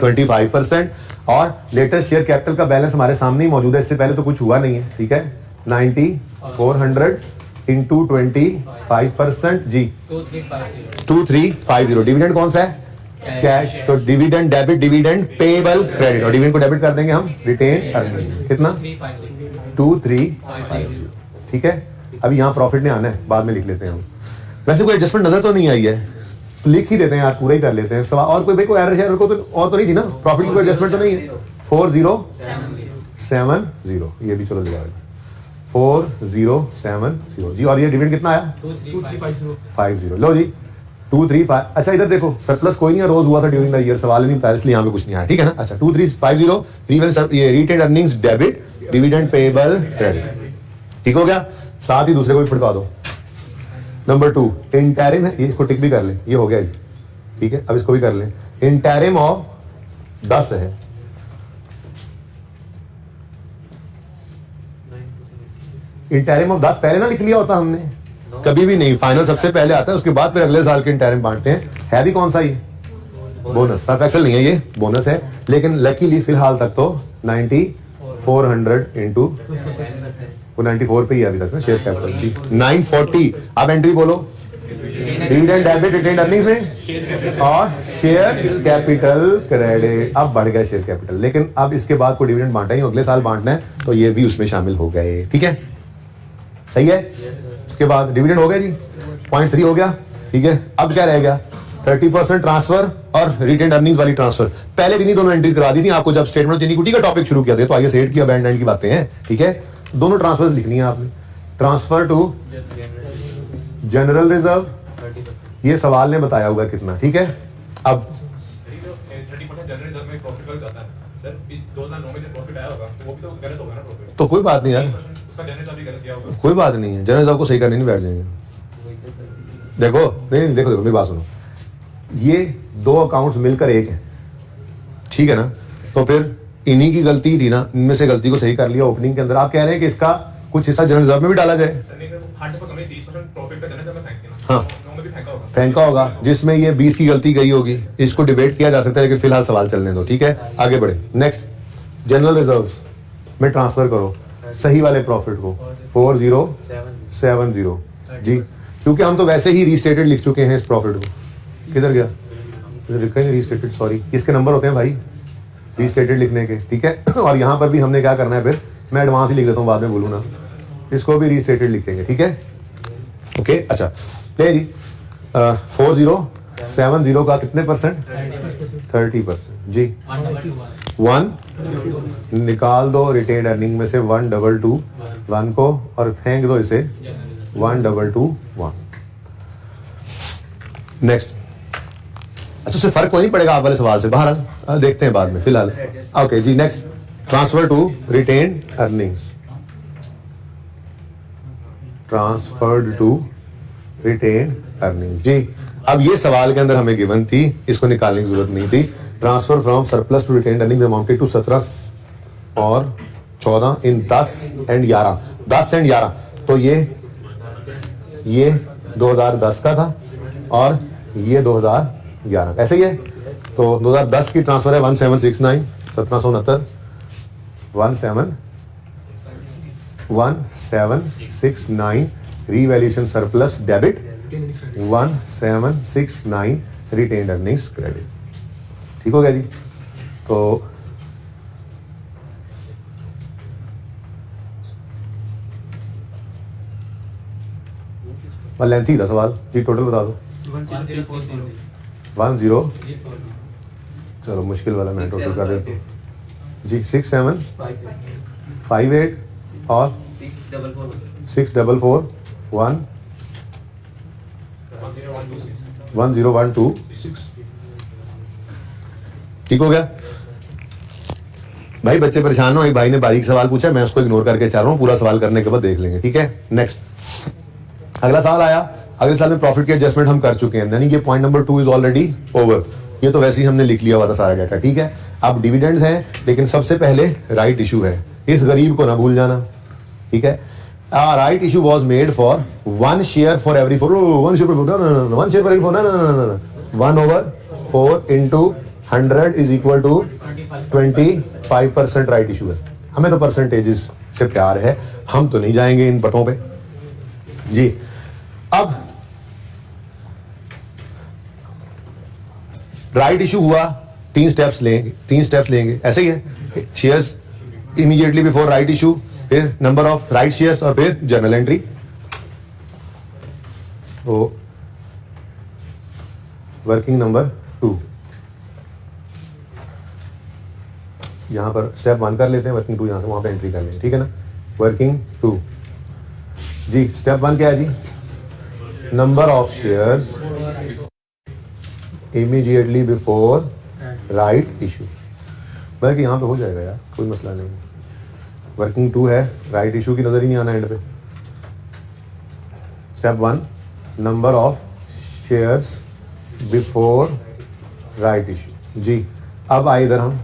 25%। और लेटेस्ट शेयर कैपिटल का बैलेंस हमारे सामने ही मौजूद है, इससे पहले तो कुछ हुआ नहीं है, ठीक है। 9400 इंटू 25% जी, 2350। डिविडेंड कौन सा है, कैश, तो dividend debit, dividend payable credit, और डिविडेंड को डेबिट कर देंगे हम रिटेन अर्निंग, कितना 2350, ठीक है। अभी यहां प्रॉफिट नहीं आना है, बाद में लिख लेते हैं हम। वैसे कोई एडजस्टमेंट नजर तो नहीं आई है, लिख ही देते हैं यार, पूरा ही कर लेते हैं सवाल। और कोई भाई कोई एरर शेयर को तो और तो नहीं थी ना, प्रॉफिट की कोई एडजस्टमेंट तो नहीं है। 4070, ये भी चलो लिखा 4070 जी। और ये डिविडेंड कितना आया, 2350, लो जी 235। अच्छा इधर देखो, सरप्लस कोई नहीं है, रोज हुआ था ड्यूरिंग द ईयर, सवाल नहीं था, इसलिए यहाँ पे कुछ नहीं आया, ठीक है ना। अच्छा 2350, ये retain earnings debit, dividend payable credit, ठीक हो गया। साथ ही दूसरे को भी फटका दो। नंबर 2 इंटरिम है, ये इसको टिक भी कर ले, ये हो गया जी, ठीक है। अब इसको भी कर ले, इंटरिम ऑफ 10 है, इंटरिम ऑफ 10 पहले ना लिख लिया होता हमने, कभी भी नहीं, फाइनल सबसे पहले आता है, उसके बाद फिर अगले साल के इंटरिम बांटते हैं। है भी कौन सा ये, बोनस, सर्फ एक्सेल नहीं है ये, बोनस है। लेकिन लकीली फिलहाल तक तो 9400 इंटू, वो 94 पे ही अभी तक ना शेयर कैपिटल जी, 940। अब एंट्री बोलो, डिविडेंड डेबिट रिटेन अर्निंग्स में और शेयर कैपिटल क्रेडिट। अब बढ़ गया शेयर कैपिटल, लेकिन अब इसके बाद कोई डिविडेंड बांटा ही अगले साल बांटना है, तो ये भी उसमें शामिल हो गए, ठीक है, सही है। उसके बाद डिविडेंड हो गया जी, 0.3 हो गया, ठीक है। अब क्या रहेगा, 30% ट्रांसफर और रिटेन अर्निंग्स वाली ट्रांसफर। पहले दिन ही दोनों एंट्रीज करा दी थी आपको, जब स्टेटमेंट इक्विटी का टॉपिक शुरू किया था, तो आगे सेट की अबैंडन की बातें हैं, ठीक है। दोनों ट्रांसफर लिखनी है आपने, ट्रांसफर टू जनरल रिजर्व, ये सवाल ने बताया होगा कितना, ठीक है। अब 30% जनरल रिजर्व में प्रॉफिट कर जाता है सर, 2009 में जो प्रॉफिट आया होगा वो भी तो गलत होगा ना प्रॉफिट, तो कोई बात नहीं यार, उसका जनरल रिजर्व भी गलत किया होगा, कोई बात नहीं है, जनरल रिजर्व को सही करने नहीं बैठ जाएंगे। देखो नहीं देखो मेरी बात सुनो, ये 2 अकाउंट्स मिलकर एक है, ठीक है ना। तो फिर इन्हीं की गलती थी ना, इनमें से गलती को सही कर लिया ओपनिंग के अंदर। आप कह रहे हैं कि इसका कुछ हिस्सा जनरल रिजर्व में भी डाला जाए, सर नहीं 30% प्रॉफिट का जनरल रिजर्व में फेंक देना, हाँ 9 में भी फेंका होगा, फेंका होगा, जिसमें ये 20 की गलती गई होगी। इसको डिबेट किया जा सकता है, लेकिन फिलहाल सवाल चलने दो, ठीक है। आगे बढ़े, नेक्स्ट जनरल रिजर्व्स में ट्रांसफर करो सही वाले प्रॉफिट को 4070 जी, क्योंकि हम तो वैसे ही रीस्टेटेड लिख चुके हैं इस प्रॉफिट को। किधर गया, लिखा है रीस्टेटेड, सॉरी, किसके नंबर होते हैं भाई रीस्टेटेड लिखने के, ठीक है। और यहाँ पर भी हमने क्या करना है, फिर मैं एडवांस ही लिख देता हूँ, बाद में बोलूँ ना, इसको भी रीस्टेटेड लिखेंगे, ठीक है। ओके अच्छा ले जी 4070 का कितने परसेंट? 30% जी। 1 निकाल दो रिटेन अर्निंग में से 122 1 को और फेंक दो इसे 1221। नेक्स्ट अच्छा उससे फर्क कोई नहीं पड़ेगा आप वाले सवाल से, बाहर देखते हैं बाद में फिलहाल। ओके जी next transfer to retain earnings, transferred to retain earnings जी। अब ये सवाल के अंदर हमें गिवन थी, इसको निकालने की जरूरत नहीं थी। Transfer from surplus to retain earning amounted to 17 और 14 इन 10 एंड 11, 10 एंड 11, तो ये 2010 का था और ये 2011 ऐसे ही है। तो 2010 की ट्रांसफर है 1769 1769 1769 revaluation surplus debit 1769 retained earnings credit. ठीक हो गया जी। तो लेंथी था सवाल जी, टोटल बता दो। 10 चलो मुश्किल वाला मैं टोटल कर देता हूँ जी। 6758 और 6441 1012 ठीक हो गया भाई। बच्चे परेशान हो, एक भाई ने बारीक सवाल पूछा, मैं उसको इग्नोर करके चल रहा हूँ, पूरा सवाल करने के बाद देख लेंगे, ठीक है। नेक्स्ट अगला सवाल आया, अगले साल में प्रॉफिट की एडजस्टमेंट हम कर चुके हैं, यानी कि point number 2 is already over. ये तो वैसे ही हमने लिख लिया हुआ था सारा डाटा, ठीक है। अब डिविडेंड्स हैं, लेकिन सबसे पहले राइट इशू है, इस गरीब को ना भूल जाना, ठीक है। Right issue was made for 1 share for every 4 1 share for 1 share for every 4 1 over 4 into 100 is equal to 25% right issue है। हमें तो परसेंटेजेस से प्यार है, हम तो नहीं जाएंगे इन बटों पे जी। अब राइट इशू हुआ, 3 स्टेप्स लेंगे, ऐसे ही है। Shares immediately before right issue, फिर नंबर ऑफ राइट शेयर्स और फिर जर्नल एंट्री। तो वर्किंग नंबर 2 यहां पर स्टेप 1 कर लेते हैं, वर्किंग 2 यहां से वहां पे एंट्री कर लेंगे, ठीक है ना। वर्किंग 2 जी, स्टेप 1 क्या है जी? Number of shares immediately before right issue, बल्कि यहां पे हो जाएगा यार, कोई मसला नहीं। वर्किंग 2 है, राइट इशू की नजर ही नहीं आना एंड पे। Step 1 number of shares before right issue जी। अब आए इधर हम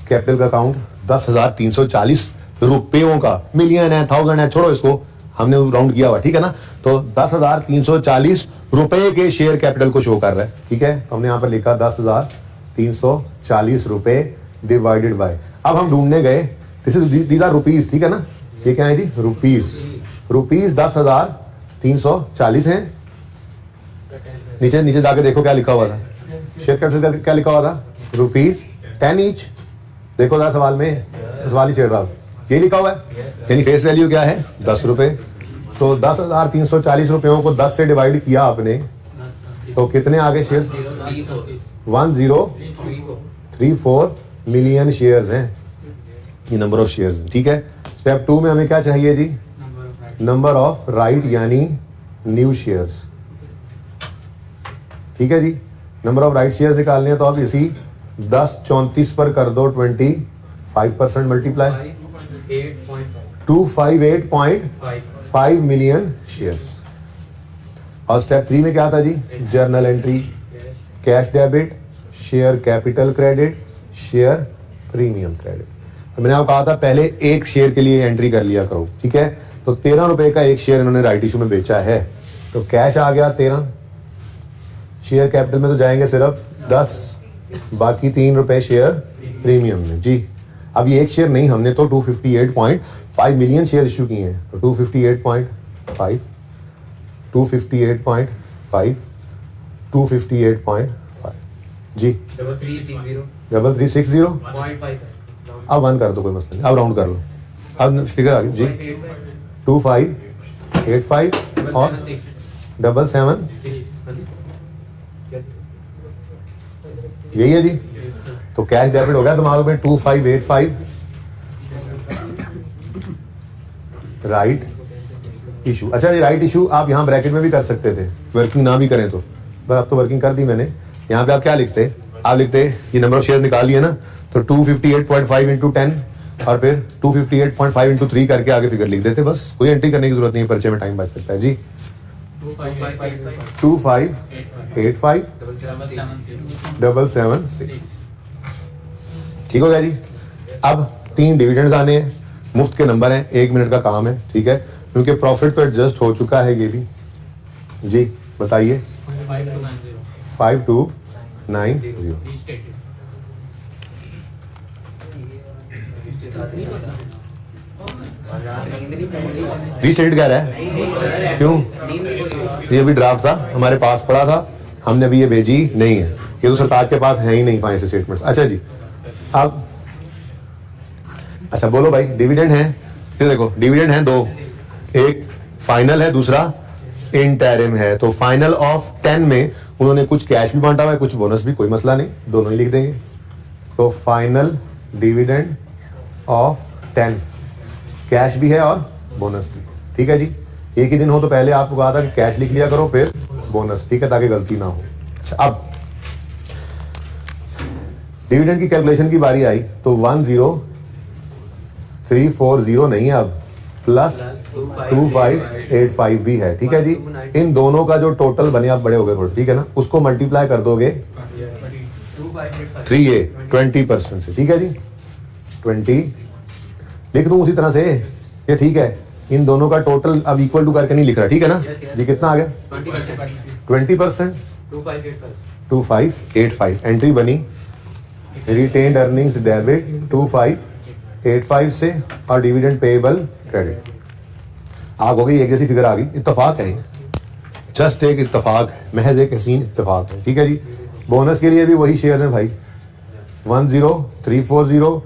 कैपिटल का अकाउंट 10,340 रुपयों का, मिलियन है, 1000 है, छोड़ो इसको, हमने राउंड किया हुआ, ठीक है ना। तो 10,340 रुपए के शेयर कैपिटल को शो कर रहा है, ठीक है। तो हमने यहां पर लिखा 10,340 रुपए डिवाइडेड बाय। अब हम ढूंढने गए, दीज आर रुपीज, ठीक है ना। ये क्या है जी? रुपीज 10,340 है। नीचे जाके देखो क्या लिखा हुआ था, शेयर कैपिटल क्या लिखा हुआ था? Rupees 10 each. देखो जरा सवाल में, सवाल ही छेड़ रहा हूं, ये लिखा हुआ है, यानी फेस वैल्यू क्या है? 10 रुपए। तो 10,340 रुपयों को 10 से डिवाइड किया आपने, तो कितने आगे शेयर? 1034 मिलियन शेयर्स हैं, ये नंबर ऑफ शेयर्स, ठीक है। स्टेप 2 में हमें क्या चाहिए जी? नंबर ऑफ राइट यानी न्यू शेयर्स, ठीक है जी। नंबर ऑफ राइट शेयर्स निकालने हैं, तो आप इसी 1034 पर कर दो 25% मल्टीप्लाई, 258.5 मिलियन शेयर्स। और स्टेप 3 में क्या था जी? Journal entry, cash debit, share capital credit, share premium credit. तो मैंने आपको कहा था पहले एक शेयर के लिए एंट्री कर लिया करो, ठीक है। तो 13 रुपए का एक शेयर इन्होंने राइट इशू में बेचा है, तो कैश आ गया 13, शेयर कैपिटल में तो जाएंगे सिर्फ 10, बाकी 3 रुपए शेयर प्रीमियम में जी। अब ये एक शेयर नहीं, हमने तो 258.5 मिलियन शेयर इशू किए हैं, तो 258.5 258.5 जी। 3360 अब 1 कर दो, कोई मसला नहीं, अब राउंड कर लो। अब फिगर आ गई जी, 2585 और 77, यही है जी। तो कैश डेबिट हो गया तुम्हारे में 2585 राइट इशू। अच्छा ये राइट इशू आप यहाँ ब्रैकेट में भी कर सकते थे, वर्किंग ना भी करें तो, पर अब तो वर्किंग कर दी मैंने। यहाँ पे आप क्या लिखते, आप लिखते ये नंबर ऑफ शेयर निकाल लिए ना, तो 258.5 इंटू 10 और फिर 258.5 इंटू 3 करके आगे फिगर लिख देते, बस कोई एंट्री करने की जरूरत नहीं है, परिचय में टाइम बच सकता है जी। 2585 776 ठीक हो गया जी। अब 3 डिविडेंड्स आने हैं, मुफ्त के नंबर हैं, 1 मिनट का काम है, ठीक है, क्योंकि प्रॉफिट तो एडजस्ट हो चुका है ये भी जी। बताइए 5290 रीस्टेटेड कह रहा है, क्यों? ये भी ड्राफ्ट था हमारे पास पड़ा था, हमने अभी ये भेजी नहीं है, ये तो सरताज के पास है ही नहीं फाइनेंशियल स्टेटमेंट्स। अच्छा जी, अब अच्छा बोलो भाई, डिविडेंड है, ये देखो डिविडेंड है 2, एक फाइनल है, दूसरा इंटरिम है। तो फाइनल ऑफ 10 में उन्होंने कुछ कैश भी बांटा हुआ है, कुछ बोनस भी, कोई मसला नहीं, दोनों ही लिख देंगे। तो फाइनल डिविडेंड ऑफ 10 कैश भी है और बोनस भी, ठीक है जी। एक ही दिन हो तो पहले आपको कहा था कि कैश लिख लिया करो फिर बोनस, ठीक है, ताकि गलती ना हो। अच्छा अब डिविडेंड की कैलकुलेशन की बारी आई तो 10340 नहीं है, अब प्लस 2585 भी है, ठीक है जी। इन दोनों का जो टोटल बने, आप बड़े हो गए थोड़े, ठीक है ना, उसको मल्टीप्लाई कर दोगे 3a 20% से, ठीक है जी। 20 लिख दूं उसी तरह से, ये ठीक है। इन दोनों का टोटल अब इक्वल टू करके नहीं लिख रहा, ठीक है ना जी। कितना आ गया 20%, 2585 एंट्री बनी, रिटेन्ड अर्निंग्स डेबिट 2585 से और डिविडेंड पेएबल क्रेडिट। आप हो गई एक जैसी फिगर आ गई, इत्तेफाक है, जस्ट एक इत्तेफाक है, महज एक हसीन इत्तेफाक है, ठीक है जी। बोनस के लिए भी वही शेयर हैं भाई, 10340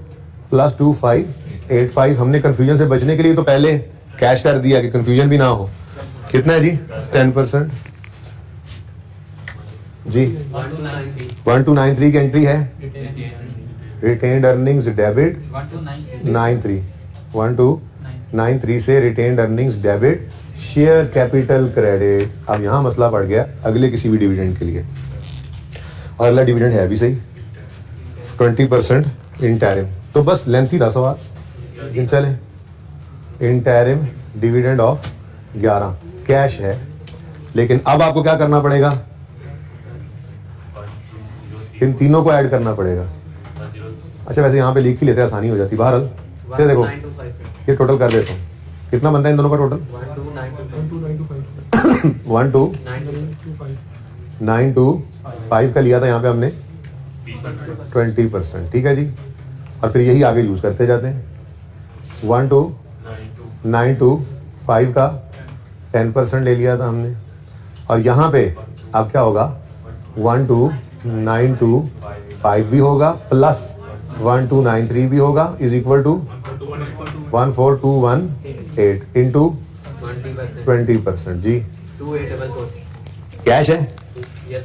प्लस 2585। हमने कंफ्यूजन से बचने के लिए तो पहले कैश कर दिया कि कंफ्यूजन भी ना हो। कितना है जी 10% जी। 1293 की एंट्री है, रिटेन्ड अर्निंग्स डेबिट 1293 से retained earnings debit share capital credit. अब यहां मसला पड़ गया अगले किसी भी डिविडेंड के लिए, और अगला डिविडेंड है भी सही 20% इंटरिम। तो बस लेंथी था सवाल, लेकिन चले। इंटरिम डिविडेंड ऑफ 11 कैश है, लेकिन अब आपको क्या करना पड़ेगा, इन तीनों को ऐड करना पड़ेगा। अच्छा वैसे यहाँ पे लिख ही लेते हैं, आसानी हो जाती। बहरहाल ये देखो, ये टोटल कर देता हूँ, कितना बनता है इन दोनों का टोटल 12925 का लिया था यहाँ पे हमने 20%, ठीक है जी। और फिर यही आगे यूज करते जाते हैं। 12925 का 10% ले लिया था हमने, और यहाँ पे अब क्या होगा 12925 भी होगा प्लस 1293 भी होगा, इज इक्वल टू 14218 इंटू 20% जी। कैश है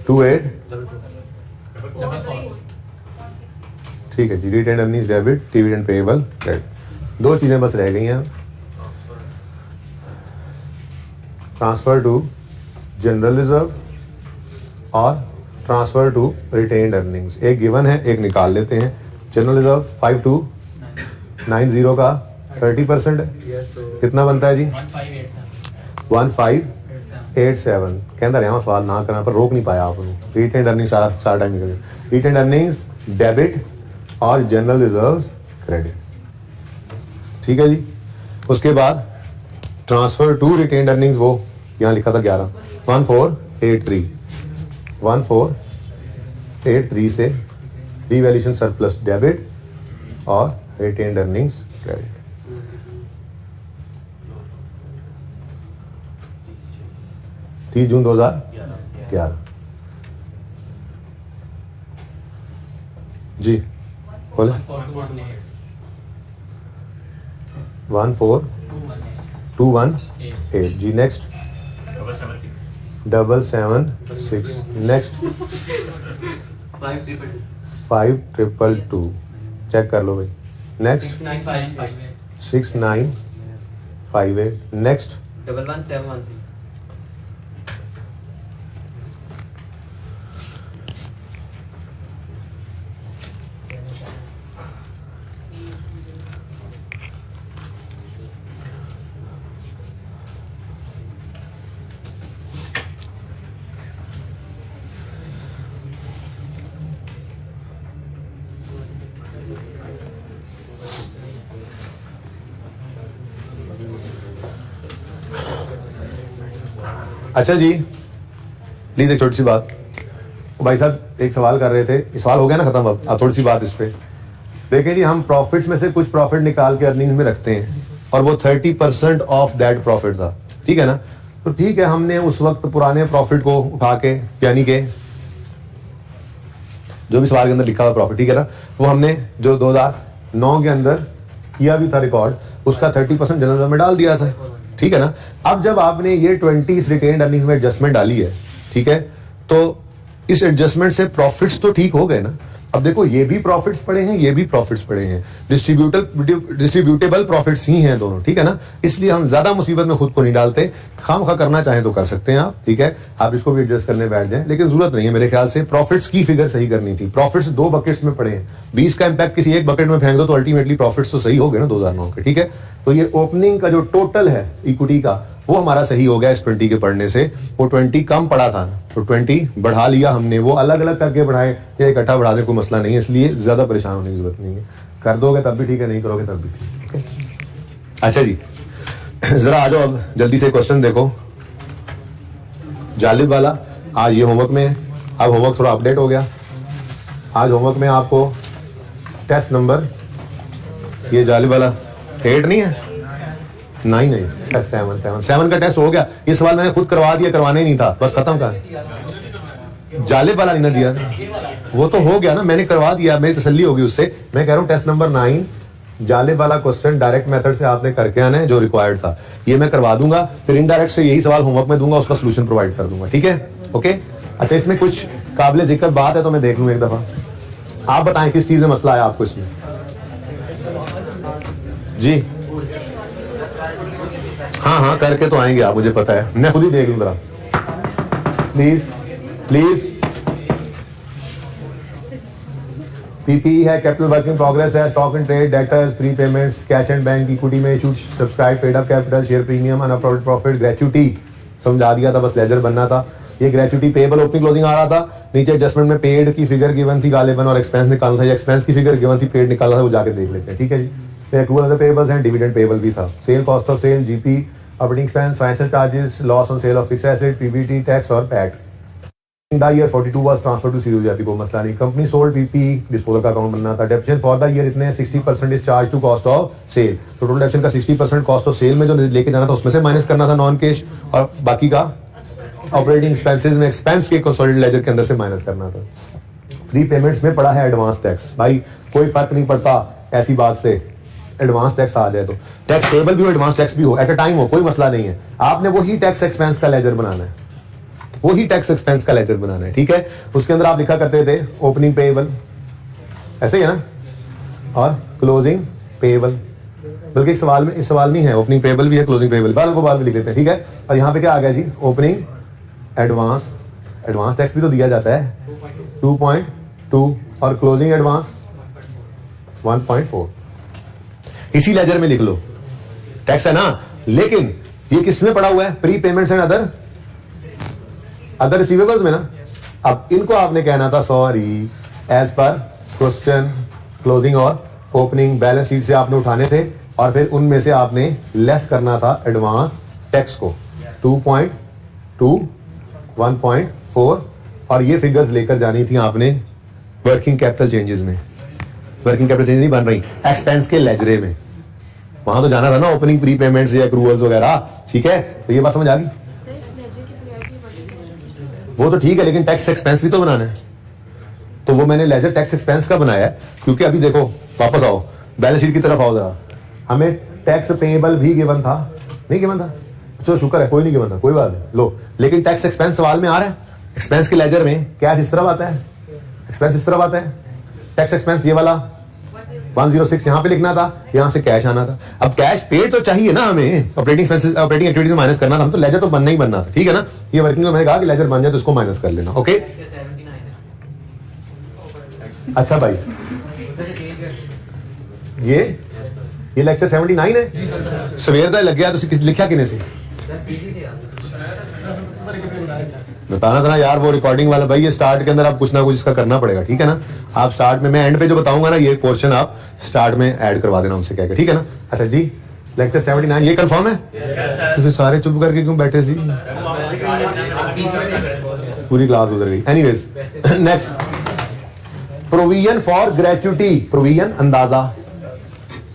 28, ठीक है जी। Retained earnings debit dividend payable credit, 2 चीजें बस रह गई हैं। ट्रांसफर टू जनरल रिजर्व और ट्रांसफर टू रिटेन्ड अर्निंग्स, एक गिवन है, एक निकाल लेते हैं। जनरल रिजर्व 5290 का 30% है, कितना बनता है जी 1587। कहता रहा सवाल ना करना पर रोक नहीं पाया आपने। रिटेन्ड अर्निंग्स सारा टाइम निकल गया। रिटेन्ड अर्निंग्स डेबिट और जनरल रिजर्व्स क्रेडिट, ठीक है जी। उसके बाद ट्रांसफर टू रिटेन्ड अर्निंग्स, वो यहाँ लिखा था 11 1483 से रिवैल्यूएशन सरप्लस डेबिट और रिटेन्ड अर्निंग्स क्रेडिट। जून 2011 जी बोले 14218 जी। नेक्स्ट 776 नेक्स्ट 5222 चेक कर लो भाई। नेक्स्ट 6958 नेक्स्ट 11713 अच्छा जी, प्लीज एक छोटी सी बात। भाई साहब एक सवाल कर रहे थे, ये सवाल हो गया ना खत्म। अब थोड़ी सी बात इस पे देखिए जी। हम प्रॉफिट्स में से कुछ प्रॉफिट निकाल के अर्निंग्स में रखते हैं और वो 30% ऑफ दैट प्रॉफिट था, ठीक है ना। तो ठीक है, हमने उस वक्त पुराने प्रॉफिट को उठा के, यानी कि जो भी सवाल के अंदर लिखा हुआ प्रॉफिट, ठीक है ना, वो हमने जो 2009 के अंदर किया भी था रिकॉर्ड, उसका 30% जनरल में डाल दिया था, ठीक है ना। अब जब आपने ये 20 रिटेन्ड अर्निंग में एडजस्टमेंट डाली है, ठीक है, तो इस एडजस्टमेंट से प्रॉफिट्स तो ठीक हो गए ना। अब देखो ये भी प्रॉफिट्स पड़े हैं, ये भी प्रॉफिट्स पड़े हैं, डिस्ट्रीब्यूटेबल प्रॉफिट्स ही हैं दोनों, ठीक है ना। इसलिए हम ज्यादा मुसीबत में खुद को नहीं डालते। खामखा करना चाहें तो कर सकते हैं आप, ठीक है, आप इसको भी एडजस्ट करने बैठ जाएं, लेकिन जरूरत नहीं है मेरे ख्याल से। प्रॉफिट्स की फिगर सही करनी थी। प्रॉफिट्स 2 बकेट्स में पड़े हैं, 20 का इंपैक्ट किसी एक बकेट में फेंक दो तो अल्टीमेटली प्रॉफिट्स तो सही हो गए ना 2009 के, ठीक है। तो ये ओपनिंग का जो टोटल है इक्विटी का, वो हमारा सही हो गया इस 20 के पढ़ने से। वो 20 कम पड़ा था तो 20 बढ़ा लिया हमने, वो अलग अलग करके बढ़ाए या इकट्ठा बढ़ा दे, कोई मसला नहीं है, इसलिए ज्यादा परेशान होने की जरूरत नहीं है। कर दोगे तब भी ठीक है, नहीं करोगे तब भी ठीक है। अच्छा जी, जरा आ जाओ अब जल्दी से क्वेश्चन देखो, जालिब वाला। आज ये होमवर्क में है, अब होमवर्क थोड़ा अपडेट हो गया। आज होमवर्क में आपको टेस्ट नंबर, ये जालिब वाला 8 नहीं है, 9 नहीं, 7 का टेस्ट हो गया। ये सवाल मैंने खुद करवा दिया, करवाना ही नहीं था, बस खत्म का। जालिब वाला नहीं ना दिया, वो तो हो गया ना, मैंने करवा दिया, मेरी तसल्ली होगी उससे। मैं कह रहा हूँ टेस्ट नंबर 9 जालिब वाला क्वेश्चन डायरेक्ट मेथड से आपने करके आना है, जो रिक्वायर्ड था, ये मैं करवा दूंगा। फिर इनडायरेक्ट से यही सवाल होमवर्क में दूंगा, उसका सोल्यूशन प्रोवाइड कर दूंगा, ठीक है, ओके। अच्छा, इसमें कुछ काबिल जिक्र बात है तो मैं देख लूँ एक दफा। आप बताएं किस चीज में मसला है आपको इसमें जी। हाँ करके तो आएंगे आप, मुझे पता है, मैं खुद ही देख लूं जरा, प्लीज प्लीज। पीपी है, कैपिटल वर्किंग प्रोग्रेस है, stock and trade, debtors, prepayments, cash and bank, equity में issued, subscribed, paid up capital, share premium, unappropriate profit, gratuity समझा दिया था, बस लेजर बनना था। ये ग्रेच्युटी पेबल ओपनिंग क्लोजिंग आ रहा था, नीचे एडजस्टमेंट में पेड की फिगर गिवन थी गालिबन और एक्सपेंस निकालना था, एक्सपेंस की फिगर गिवन थी, पेड निकालना था, वो जाके देख लेते हैं, ठीक है जी। एक्रूअल पेबल्स हैं, डिविडेंड पेबल भी था, sale cost of sale, GP, operating expense, financial charges, loss on sale of fixed asset, PBT, tax और PAT. The year 42 was transfer to COGRP, कोई मसला नहीं। कंपनी सोल्ड पीपी, डिस्पोजल का अकाउंट बनना था। डेप्शन फॉर द ईयर इतने 60% is charge to cost of sale, तो टोटल डेप्शन का 60% कॉस्ट ऑफ सेल में जो लेके जाना था उसमें से माइनस करना था नॉन कैश, और बाकी का ऑपरेटिंग एक्सपेंसेस में एक्सपेंस के कंसोलिडेटेड लेजर के अंदर से माइनस करना था। प्री पेमेंट्स में पड़ा है एडवांस टैक्स, भाई कोई फर्क नहीं पड़ता ऐसी बात से, एडवांस टैक्स आ जाए तो टैक्स पेबल भी हो, एडवांस टैक्स भी हो, एट अ टाइम हो, कोई मसला नहीं है। आपने वही टैक्स एक्सपेंस का लेजर बनाना है, वही टैक्स एक्सपेंस का लेजर बनाना है, ठीक है। उसके अंदर आप लिखा करते थे ओपनिंग पेबल, ऐसे ही है ना, और क्लोजिंग पेबल, बल्कि इस सवाल में है ओपनिंग पेबल भी है, क्लोजिंग पेबल, बाल को बाल भी लिख देते हैं, ठीक है। और यहाँ पे क्या आ गया जी, ओपनिंग एडवांस टैक्स भी तो दिया जाता है 2.2 और क्लोजिंग एडवांस 1.4, इसी लेजर में लिख लो, टैक्स है ना। लेकिन ये किसमें पड़ा हुआ है, prepayments and other receivables में ना। अब इनको आपने कहना था sorry, as per question closing और ओपनिंग बैलेंस शीट से आपने उठाने थे, और फिर उनमें से आपने लेस करना था एडवांस टैक्स को 2.2 1.4, और ये फिगर्स लेकर जानी थी आपने वर्किंग कैपिटल चेंजेस में। वर्किंग कैपिटल चेंजेस नहीं बन रही, एक्सपेंस के लेजरे में, वहां तो जाना था ना ओपनिंग प्री पेमेंट्स या एक्रूवल्स वगैरह, ठीक है। तो ये बात समझ आ गई, वो तो ठीक है, लेकिन टैक्स एक्सपेंस भी तो बनाना है, तो वो मैंने लेजर टैक्स एक्सपेंस का बनाया है। क्योंकि अभी देखो, वापस आओ बैलेंस शीट की तरफ आओ जरा, हमें टैक्स पेएबल भी गिवन था, नहीं गिवन था, चलो शुक्र है कोई नहीं गिवन था, कोई बात नहीं लो। लेकिन टैक्स एक्सपेंस सवाल में आ रहा है, एक्सपेंस के लेजर में कैश इस तरफ आता है, एक्सपेंस इस तरफ आता है, टैक्स एक्सपेंस ये वाला 106 यहां पे लिखना था, यहां से कैश आना था। अब कैश पेड तो चाहिए ना हमें, ऑपरेटिंग एक्सपेंसेस ऑपरेटिंग एक्टिविटीज में माइनस करना था, हम तो लेजर तो बनना ही बनना था, ठीक है ना। ये वर्किंग में मैंने कहा कि लेजर बन जाए तो इसको माइनस कर लेना, ओके। अच्छा भाई ये लेक्चर 79 है, सवेर का लग गया तो लिखा किने से बताना था ना यार, वो रिकॉर्डिंग वाला भाई, ये स्टार्ट के अंदर आप कुछ ना कुछ इसका करना पड़ेगा, ठीक है ना। आप स्टार्ट में, मैं एंड पे जो बताऊंगा ना ये पोर्शन आप स्टार्ट में ऐड करवा देना उनसे कह के, ठीक है ना। अच्छा जी लेक्चर 79 ये कंफर्म है? तो फिर सारे चुप करके क्यों बैठे सी? पूरी क्लास गुजर गई। Anyways next, provision for gratuity, provision अंदाजा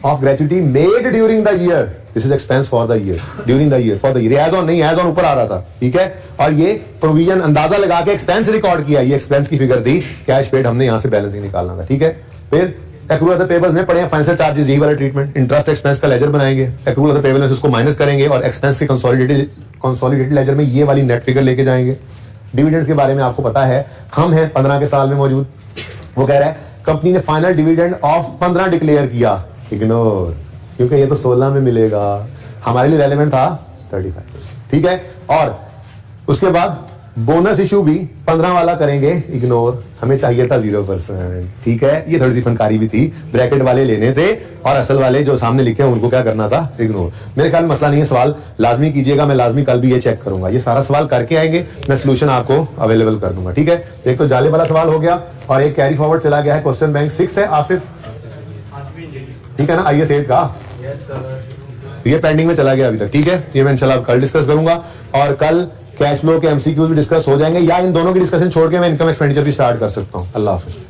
of gratuity made during the year, this is expense for the year, during the year, for the year, as on नहीं, as on ऊपर आ रहा था, ठीक है। और ये प्रोविजन अंदाजा लगा के एक्सपेंस रिकॉर्ड किया, ये एक्सपेंस की फिगर थी, कैश पेड हमने यहां से बैलेंसिंग निकालना था, ठीक है। फिर एक्रूअल अदर पेबल्स में पढ़े फाइनेंशियल चार्जेस, यही वाला ट्रीटमेंट, इंटरेस्ट एक्सपेंस का लेजर बनाएंगे, एक्रूअल अदर पेबल में उसको माइनस करेंगे और एक्सपेंस के कंसोलिडेटेड लेजर में ये वाली नेट फिगर लेके जाएंगे। डिविडेंड्स के बारे में आपको पता है, हम हैं 15 के साल में मौजूद, वो कह रहा है कंपनी ने फाइनल डिविडेंड ऑफ 15 डिक्लेयर किया, इग्नोर, क्योंकि ये तो 16 में मिलेगा, हमारे लिए रेलेवेंट था 35%, ठीक है। और उसके बाद बोनस इशू भी 15 वाला करेंगे, इग्नोर, हमें चाहिए था 0%, ठीक है। ये थोड़ी सी फनकारी भी थी, ब्रैकेट वाले लेने थे और असल वाले जो सामने लिखे हैं उनको क्या करना था, इग्नोर। मेरे ख्याल में मसला नहीं है, सवाल लाजमी कीजिएगा, मैं लाजमी कल भी ये चेक करूंगा, ये सारा सवाल करके आएंगे, मैं सोल्यूशन आपको अवेलेबल कर दूंगा, ठीक है। एक तो जाले वाला सवाल हो गया और एक कैरी फॉरवर्ड चला गया है, क्वेश्चन बैंक 6 है आसिफ, ठीक है ना, IS 8 का, ये पेंडिंग में चला गया अभी तक, ठीक है। ये मैं इंशाल्लाह कल डिस्कस करूंगा और कल कैश फ्लो के MCQs भी डिस्कस हो जाएंगे, या इन दोनों की डिस्कशन छोड़ के मैं इनकम एक्सपेंडिचर भी स्टार्ट कर सकता हूं। अल्लाह हाफिज।